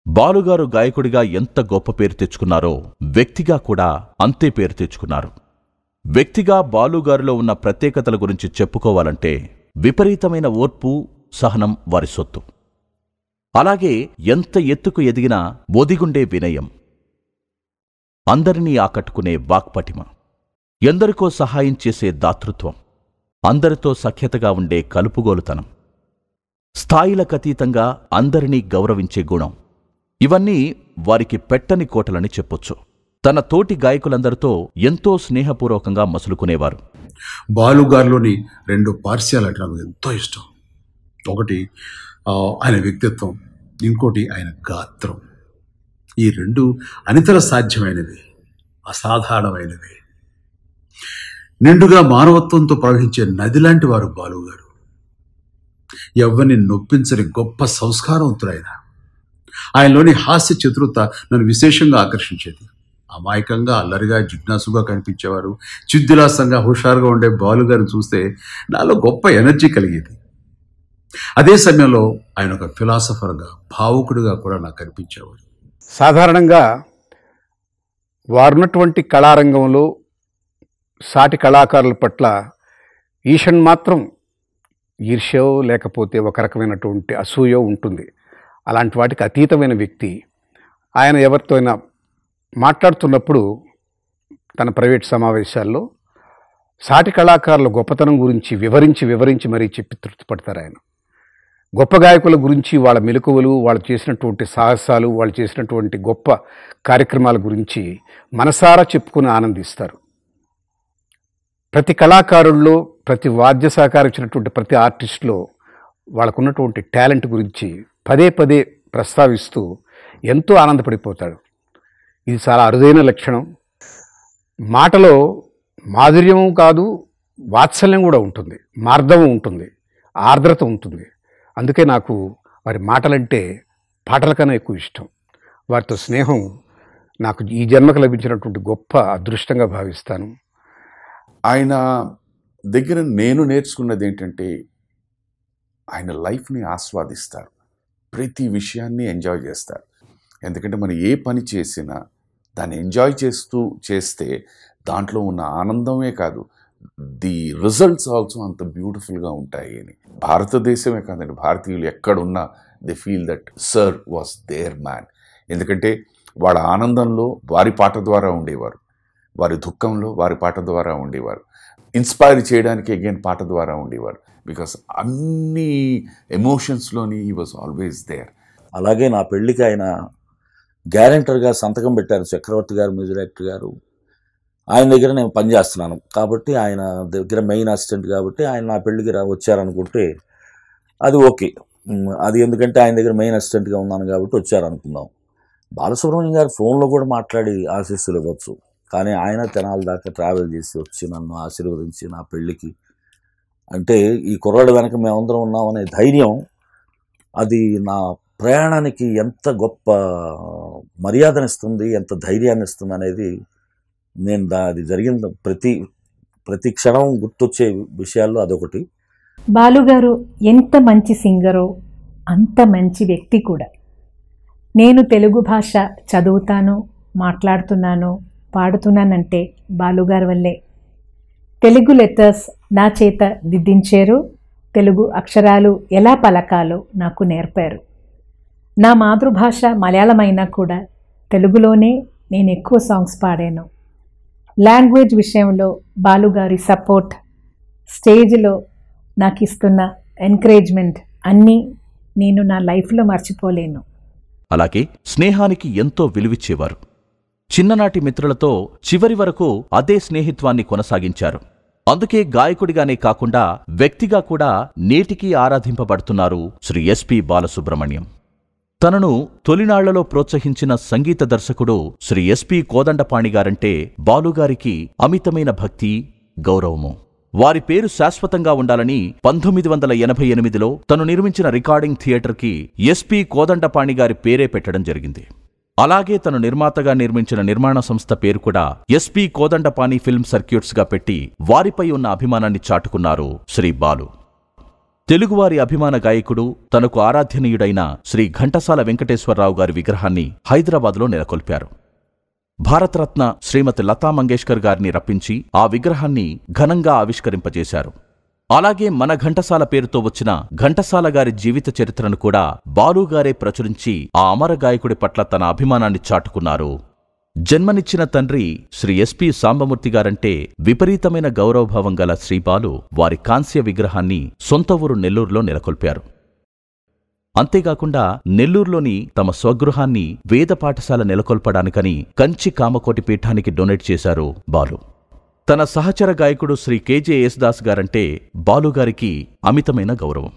బాలుగారు గాయకుడిగా ఎంత గొప్ప పేరు తెచ్చుకున్నారో వ్యక్తిగా కూడా అంతే పేరు తెచ్చుకున్నారు. వ్యక్తిగా బాలుగారిలో ఉన్న ప్రత్యేకతల గురించి చెప్పుకోవాలంటే విపరీతమైన ఓర్పు, సహనం వారి సొత్తు. అలాగే ఎంత ఎత్తుకు ఎదిగినా ఒదిగుండే వినయం, అందరినీ ఆకట్టుకునే వాక్పటిమ, ఎందరికో సహాయం చేసే దాతృత్వం, అందరితో సఖ్యతగా ఉండే కలుపుగోలుతనం, స్థాయిలకతీతంగా అందరినీ గౌరవించే గుణం, ఇవన్నీ వారికి పెట్టని కోటలని చెప్పొచ్చు. తన తోటి గాయకులందరితో ఎంతో స్నేహపూర్వకంగా మసులుకునేవారు. బాలుగారిలోని 2 పార్శ్యాలు అంటే నాకు ఎంతో ఇష్టం. ఒకటి ఆయన వ్యక్తిత్వం, ఇంకోటి ఆయన గాత్రం. ఈ 2 అనితర సాధ్యమైనవి, అసాధారణమైనవి. నిండుగా మానవత్వంతో ప్రవహించే నది లాంటి వారు బాలుగారు. ఎవ్వరిని నొప్పించని గొప్ప సంస్కారవంతుడైన. ఆయనలోని హాస్య చతురత నన్ను విశేషంగా ఆకర్షించేది. అమాయకంగా, అల్లరిగా, జిజ్ఞాసుగా కనిపించేవారు. చిద్దిలాసంగా, హుషారుగా ఉండే బాలుగారిని చూస్తే నాలో గొప్ప ఎనర్జీ కలిగేది. అదే సమయంలో ఆయన ఒక ఫిలాసఫర్గా, భావుకుడిగా కూడా నాకు కనిపించేవారు. సాధారణంగా వారున్నటువంటి కళారంగంలో సాటి కళాకారుల పట్ల ఈషన్ మాత్రం ఈర్ష్యో లేకపోతే ఒక రకమైనటువంటి అసూయో ఉంటుంది. అలాంటి వాటికి అతీతమైన వ్యక్తి. ఆయన ఎవరితో అయినా మాట్లాడుతున్నప్పుడు తన ప్రైవేట్ సమావేశాల్లో సాటి కళాకారుల గొప్పతనం గురించి వివరించి మరీ చెప్పి తృప్తిపడతారు. ఆయన గొప్ప గాయకుల గురించి, వాళ్ళ మెలకువలు, వాళ్ళు చేసినటువంటి సాహసాలు, వాళ్ళు చేసినటువంటి గొప్ప కార్యక్రమాల గురించి మనసారా చెప్పుకుని ఆనందిస్తారు. ప్రతి కళాకారుల్లో, ప్రతి వాద్య సహకరించినటువంటి ప్రతి ఆర్టిస్టులో వాళ్ళకున్నటువంటి టాలెంట్ గురించి పదే ప్రస్తావిస్తూ ఎంతో ఆనందపడిపోతాడు. ఇది చాలా అరుదైన లక్షణం. మాటలో మాధుర్యం కాదు, వాత్సల్యం కూడా ఉంటుంది, మార్దవం ఉంటుంది, ఆర్ద్రత ఉంటుంది. అందుకే నాకు వారి మాటలంటే పాటల కన్నా ఎక్కువ ఇష్టం. వారితో స్నేహం నాకు ఈ జన్మకు లభించినటువంటి గొప్ప అదృష్టంగా భావిస్తాను. ఆయన దగ్గర నేను నేర్చుకున్నది ఏంటంటే ఆయన లైఫ్ని ఆస్వాదిస్తారు, ప్రతి విషయాన్ని ఎంజాయ్ చేస్తారు. ఎందుకంటే మనం ఏ పని చేసినా దాన్ని ఎంజాయ్ చేస్తూ చేస్తే దాంట్లో ఉన్న ఆనందమే కాదు, ది రిజల్ట్స్ ఆల్సో అంత బ్యూటిఫుల్గా ఉంటాయి అని. భారతదేశమే కాదండి, భారతీయులు ఎక్కడున్నా they feel that sir was there man. ఎందుకంటే వాళ్ళ ఆనందంలో వారి పాట ద్వారా ఉండేవారు, వారి దుఃఖంలో వారి పాట ద్వారా ఉండేవారు, ఇన్స్పైర్ చేయడానికి అగైన్ పాట ద్వారా ఉండేవారు. బికాస్ అన్ని ఎమోషన్స్లోని హీ వాజ్ ఆల్వేస్ దేర్. అలాగే నా పెళ్ళికి ఆయన గ్యారెంటర్గా సంతకం పెట్టారు చక్రవర్తి గారు, మ్యూజిక్ డైరెక్టర్ గారు. ఆయన దగ్గర నేను పనిచేస్తున్నాను కాబట్టి, ఆయన దగ్గర మెయిన్ అసిస్టెంట్ కాబట్టి ఆయన నా పెళ్ళికి వచ్చారనుకుంటే అది ఓకే. అది ఎందుకంటే ఆయన దగ్గర మెయిన్ అసిస్టెంట్గా ఉన్నాను కాబట్టి వచ్చారనుకుందాం. బాలసుబ్రహ్మణ్యం గారు ఫోన్లో కూడా మాట్లాడి ఆశీస్సులు ఇవ్వచ్చు, కానీ ఆయన తెనాలి దాకా ట్రావెల్ చేసి వచ్చి నన్ను ఆశీర్వదించి నా పెళ్ళికి, అంటే ఈ కుర్రాడు వెనక మేమందరం ఉన్నామనే ధైర్యం, అది నా ప్రయాణానికి ఎంత గొప్ప మర్యాదనిస్తుంది, ఎంత ధైర్యాన్ని ఇస్తుంది అనేది నేను అది జరిగిన ప్రతి క్షణం గుర్తొచ్చే విషయాల్లో అదొకటి. బాలుగారు ఎంత మంచి సింగరో అంత మంచి వ్యక్తి కూడా. నేను తెలుగు భాష చదువుతాను, మాట్లాడుతున్నాను, పాడుతున్నానంటే బాలుగారి వల్లే. తెలుగు లెటర్స్ నా చేత దిద్దించారు, తెలుగు అక్షరాలు ఎలా పలకాలో నాకు నేర్పారు. నా మాతృభాష మలయాళమైనా కూడా తెలుగులోనే నేను ఎక్కువ సాంగ్స్ పాడాను. లాంగ్వేజ్ విషయంలో బాలుగారి సపోర్ట్, స్టేజ్లో నాకు ఇస్తున్న ఎంకరేజ్మెంట్ అన్నీ నేను నా లైఫ్లో మర్చిపోలేను. అలాగే స్నేహానికి ఎంతో విలువిచ్చేవారు. చిన్ననాటి మిత్రులతో చివరి వరకు అదే స్నేహిత్వాన్ని కొనసాగించారు. అందుకే గాయకుడిగానే కాకుండా వ్యక్తిగా కూడా నేటికీ ఆరాధింపబడుతున్నారు శ్రీ ఎస్పి బాలసుబ్రహ్మణ్యం. తనను తొలినాళ్లలో ప్రోత్సహించిన సంగీత దర్శకుడు శ్రీ ఎస్పి కోదండపాణిగారంటే బాలుగారికి అమితమైన భక్తి, గౌరవము. వారి పేరు శాశ్వతంగా ఉండాలని 1988లో తను నిర్మించిన రికార్డింగ్ థియేటర్కి ఎస్పి కోదండపాణిగారి పేరే పెట్టడం జరిగింది. అలాగే తను నిర్మాతగా నిర్మించిన నిర్మాణ సంస్థ పేరు కూడా ఎస్పి కోదండపాణి ఫిల్మ్ సర్క్యూట్స్గా పెట్టి వారిపై ఉన్న అభిమానాన్ని చాటుకున్నారు శ్రీ బాలు. తెలుగువారి అభిమాన గాయకుడు, తనకు ఆరాధ్యనీయుడైన శ్రీ ఘంటసాల వెంకటేశ్వరరావు గారి విగ్రహాన్ని హైదరాబాద్లో నెలకొల్పారు. భారతరత్న శ్రీమతి లతా మంగేష్కర్ గారిని రప్పించి ఆ విగ్రహాన్ని ఘనంగా ఆవిష్కరింపజేశారు. అలాగే మన ఘంటసాల పేరుతో వచ్చిన ఘంటసాల గారి జీవిత చరిత్రను కూడా బాలుగారే ప్రచురించి ఆ అమర గాయకుడి పట్ల తన అభిమానాన్ని చాటుకున్నారు. జన్మనిచ్చిన తండ్రి శ్రీ ఎస్పి సాంబమూర్తి గారంటే విపరీతమైన గౌరవభావం గల శ్రీబాలు వారి కాంస్య విగ్రహాన్ని సొంత ఊరు నెల్లూరులో నెలకొల్పారు. అంతేకాకుండా నెల్లూరులోని తమ స్వగృహాన్ని వేద పాఠశాల నెలకొల్పడానికని కంచి కామకోటి పీఠానికి డొనేట్ చేశారు బాలు. తన సహచర గాయకుడు శ్రీ కెజె యేసుదాస్ గారంటే బాలుగారికి అమితమైన గౌరవం.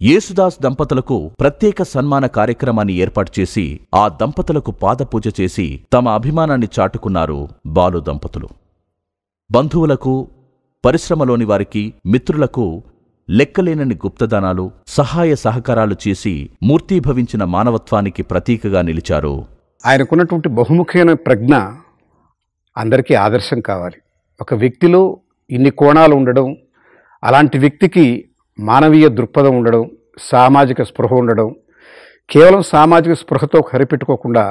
యేసుదాస్ దంపతులకు ప్రత్యేక సన్మాన కార్యక్రమాన్ని ఏర్పాటు చేసి ఆ దంపతులకు పాదపూజ చేసి తమ అభిమానాన్ని చాటుకున్నారు బాలు దంపతులు. బంధువులకు, పరిశ్రమలోని వారికి, మిత్రులకు లెక్కలేనన్ని గుప్తదానాలు, సహాయ సహకారాలు చేసి మూర్తీభవించిన మానవత్వానికి ప్రతీకగా నిలిచారు. ఆయనకున్నటువంటి బహుముఖమైన ప్రజ్ఞ అందరికీ ఆదర్శం కావాలి. ఒక వ్యక్తిలో ఇన్ని కోణాలు ఉండడం, అలాంటి వ్యక్తికి మానవీయ దృక్పథం ఉండడం, సామాజిక స్పృహ ఉండడం, కేవలం సామాజిక స్పృహతో సరిపెట్టుకోకుండా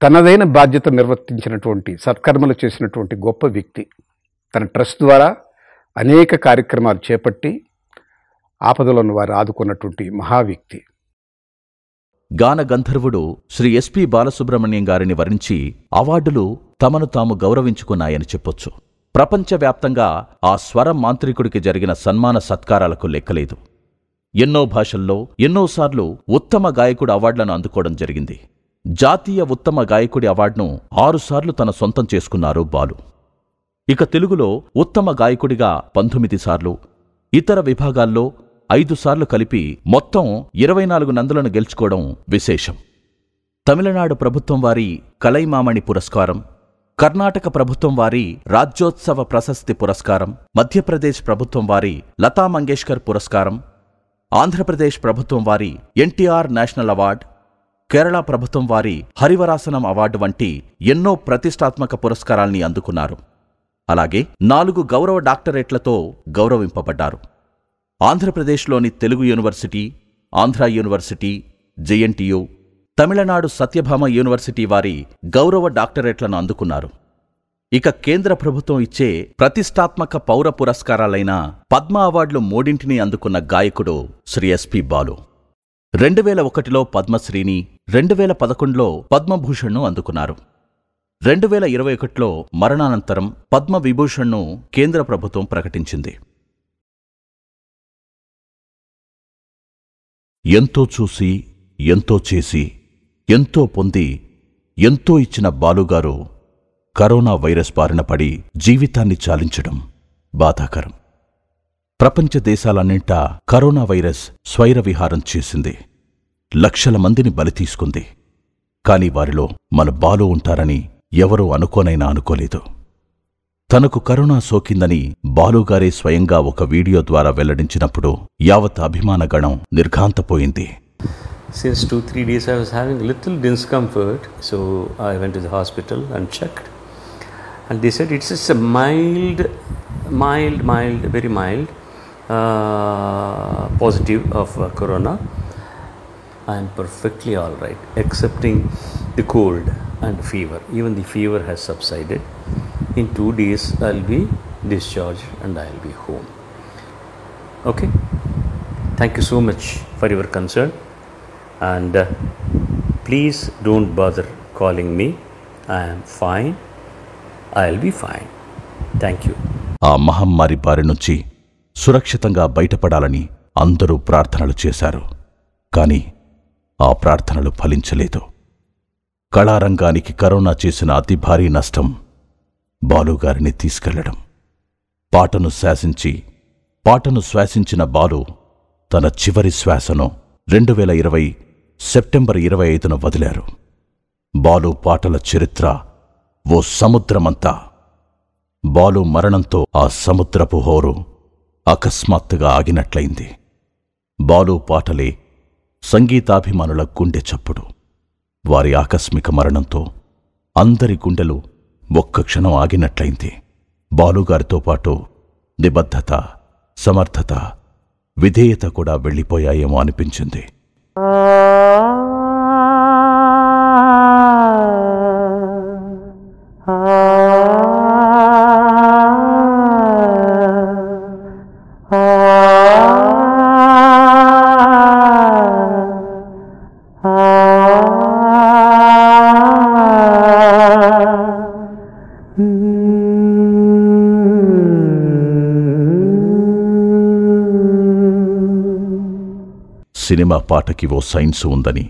తనదైన బాధ్యత నిర్వర్తించినటువంటి, సత్కర్మలు చేసినటువంటి గొప్ప వ్యక్తి. తన ట్రస్ట్ ద్వారా అనేక కార్యక్రమాలు చేపట్టి ఆపదలను వారు ఆదుకున్నటువంటి మహావ్యక్తి. గాన గంధర్వుడు శ్రీ ఎస్పి బాలసుబ్రహ్మణ్యం గారిని వరించి అవార్డులు తమను తాము గౌరవించుకున్నాయని చెప్పొచ్చు. ప్రపంచవ్యాప్తంగా ఆ స్వర మాంత్రికుడికి జరిగిన సన్మాన సత్కారాలకు లెక్కలేదు. ఎన్నో భాషల్లో ఎన్నోసార్లు ఉత్తమ గాయకుడి అవార్డులను అందుకోవడం జరిగింది. జాతీయ ఉత్తమ గాయకుడి అవార్డును 6 సార్లు తన సొంతం చేసుకున్నారు బాలు. ఇక తెలుగులో ఉత్తమ గాయకుడిగా 19 సార్లు, ఇతర విభాగాల్లో 5 సార్లు కలిపి మొత్తం 24 నందులను గెలుచుకోవడం విశేషం. తమిళనాడు ప్రభుత్వం వారి కలైమామణి పురస్కారం, కర్ణాటక ప్రభుత్వం వారి రాజ్యోత్సవ ప్రశస్తి పురస్కారం, మధ్యప్రదేశ్ ప్రభుత్వం వారి లతా మంగేష్కర్ పురస్కారం, ఆంధ్రప్రదేశ్ ప్రభుత్వం వారి ఎన్టీఆర్ నేషనల్ అవార్డు, కేరళ ప్రభుత్వం వారి హరివరాసనం అవార్డు వంటి ఎన్నో ప్రతిష్టాత్మక పురస్కారాల్ని అందుకున్నారు. అలాగే 4 గౌరవ డాక్టరేట్లతో గౌరవింపబడ్డారు. ఆంధ్రప్రదేశ్లోని Telugu university, Andhra university, JNTU, Tamil Nadu Satyabhama university వారి గౌరవ డాక్టరేట్లను అందుకున్నారు. ఇక కేంద్ర ప్రభుత్వం ఇచ్చే ప్రతిష్టాత్మక పౌర పురస్కారాలైన పద్మ అవార్డులు 3 అందుకున్న గాయకుడు శ్రీ ఎస్పి బాలు. 2001లో పద్మశ్రీని, 2011లో పద్మభూషణ్ను అందుకున్నారు. 2021లో మరణానంతరం పద్మవిభూషణ్ను కేంద్ర ప్రభుత్వం ప్రకటించింది. ఎంతో చూసి, ఎంతో చేసి, ఎంతో పొంది, ఎంతో ఇచ్చిన బాలుగారు కరోనా వైరస్ బారిన పడి జీవితాన్ని చాలించడం బాధాకరం. ప్రపంచ దేశాలన్నింటా కరోనా వైరస్ స్వైర విహారం చేసింది. లక్షల మందిని బలి తీసుకుంది. కాని వారిలో మన బాలు ఉంటారని ఎవరూ అనుకోనైనా అనుకోలేదు. తనకు కరోనా సోకిందని బాలుగారే స్వయంగా ఒక వీడియో ద్వారా వెల్లడించినప్పుడు యావత్ అభిమాన గణం నిర్ఘాంతపోయింది. Since 2-3 days I was having little discomfort, so I went to the hospital and checked, and they said it's just a mild, very mild positive of corona. I am perfectly all right, excepting the cold and fever. Even the fever has subsided. In 2 days I'll be discharged and I'll be home. Okay, thank you so much for your concern, and please don't bother calling me I am fine. I'll be fine. Thank you. ఆ మహమ్మారి బారి నుంచి సురక్షితంగా బయటపడాలని అందరూ ప్రార్థనలు చేశారు. కాని ఆ ప్రార్థనలు ఫలించలేదు. కళారంగానికి కరోనా చేసిన అతి భారీ నష్టం బాలుగారిని తీసుకెళ్లడం. పాటను శ్వాసించిన బాలు తన చివరి శ్వాసను 2020 సెప్టెంబర్ 25న వదిలారు. బాలు పాటల చరిత్ర ఓ సముద్రమంతా. బాలు మరణంతో ఆ సముద్రపు హోరు అకస్మాత్తుగా ఆగినట్లయింది. బాలు పాటలే సంగీతాభిమానుల గుండె చప్పుడు. వారి ఆకస్మిక మరణంతో అందరి గుండెలు ఒక్క క్షణం ఆగినట్లయింది. బాలుగారితో పాటు నిబద్ధత, సమర్థత, విధేయత కూడా వెళ్ళిపోయాయేమో అనిపించింది. సినిమా పాటకి ఓ సైన్సు ఉందని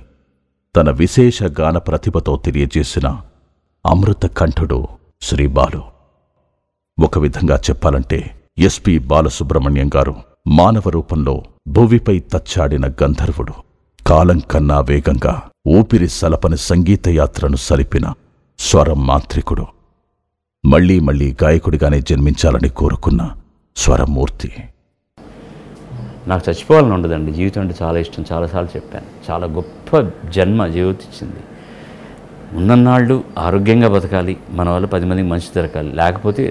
తన విశేష గాన ప్రతిభతో తెలియజేసిన అమృత కంఠుడు శ్రీ బాలు. ఒక విధంగా చెప్పాలంటే ఎస్పి బాలసుబ్రహ్మణ్యం గారు మానవ రూపంలో భువిపై తచ్చాడిన గంధర్వుడు. కాలం కన్నా వేగంగా ఊపిరి సలపని సంగీత యాత్రను సలిపిన స్వరం మాంత్రికుడు. మళ్లీ మళ్లీ గాయకుడిగానే జన్మించాలని కోరుకున్న స్వరమూర్తి. నాకు చచ్చిపోవాలని ఉండదండి. జీవితం అంటే చాలా ఇష్టం. చాలాసార్లు చెప్పాను. చాలా గొప్ప జన్మ జీవితిచ్చింది. ఉన్నన్నాళ్ళు ఆరోగ్యంగా బతకాలి, మన వల్ల 10 మందికి మంచి దొరకాలి, లేకపోతే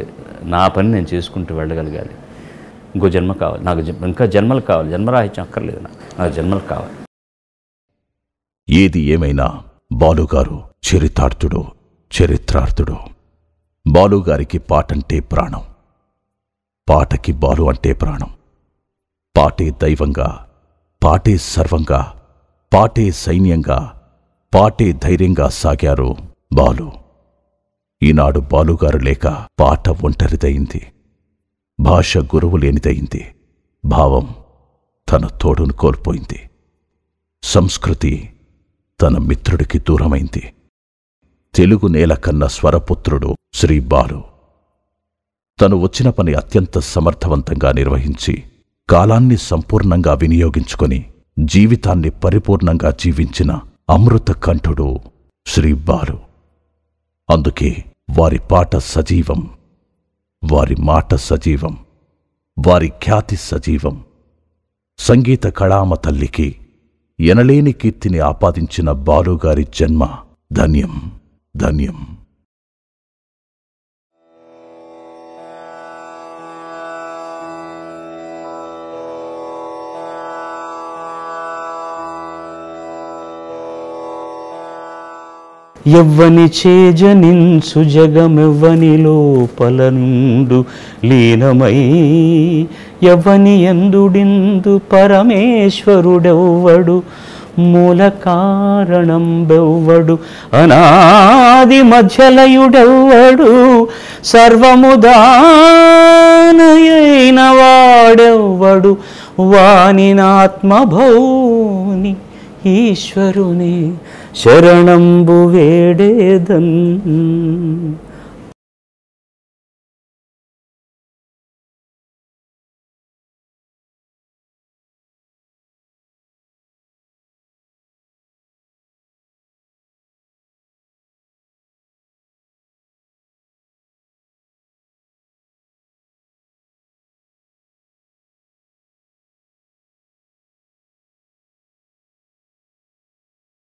నా పని నేను చేసుకుంటూ వెళ్ళగలగాలి. ఇంకో జన్మ కావాలి నాకు, ఇంకా జన్మలు కావాలి. జన్మరాహిత్యం అక్కర్లేదు నాకు జన్మలు కావాలి. ఏది ఏమైనా బాలుగారు చరిత్రార్థుడు. బాలుగారికి పాటంటే ప్రాణం, పాటకి బాలు అంటే ప్రాణం. పాటే దైవంగా, పాటే సర్వంగా, పాటే సైన్యంగా, పాటే ధైర్యంగా సాగారు బాలు. ఈనాడు బాలుగారు లేక పాట ఒంటరిదయింది, భాష గురువు లేనిదయింది, భావం తన తోడును కోల్పోయింది, సంస్కృతి తన మిత్రుడికి దూరమైంది. తెలుగు నేల కన్న స్వరపుత్రుడు శ్రీ బాలు. తను వచ్చిన పని అత్యంత సమర్థవంతంగా నిర్వహించి కాలాన్ని సంపూర్ణంగా వినియోగించుకొని జీవితాన్ని పరిపూర్ణంగా జీవించిన అమృత కంఠుడు శ్రీ బాలు. అందుకే వారి పాట సజీవం, వారి మాట సజీవం, వారి ఖ్యాతి సజీవం. సంగీత కళామ తల్లికి ఎనలేని కీర్తిని ఆపాదించిన బాలుగారి జన్మ ధన్యం, ధన్యం. ఎవ్వని చేజనించు జగమెవ్వని లోపల నుండు లీనమై ఎవ్వని ఎందుడిందు పరమేశ్వరుడెవ్వడు మూల కారణం బెవ్వడు అనాది మధ్యలయుడెవ్వడు సర్వముదానయైన వాడెవ్వడు వానినాత్మభౌని ఈశ్వరుని శరణంబు వేడేదన్.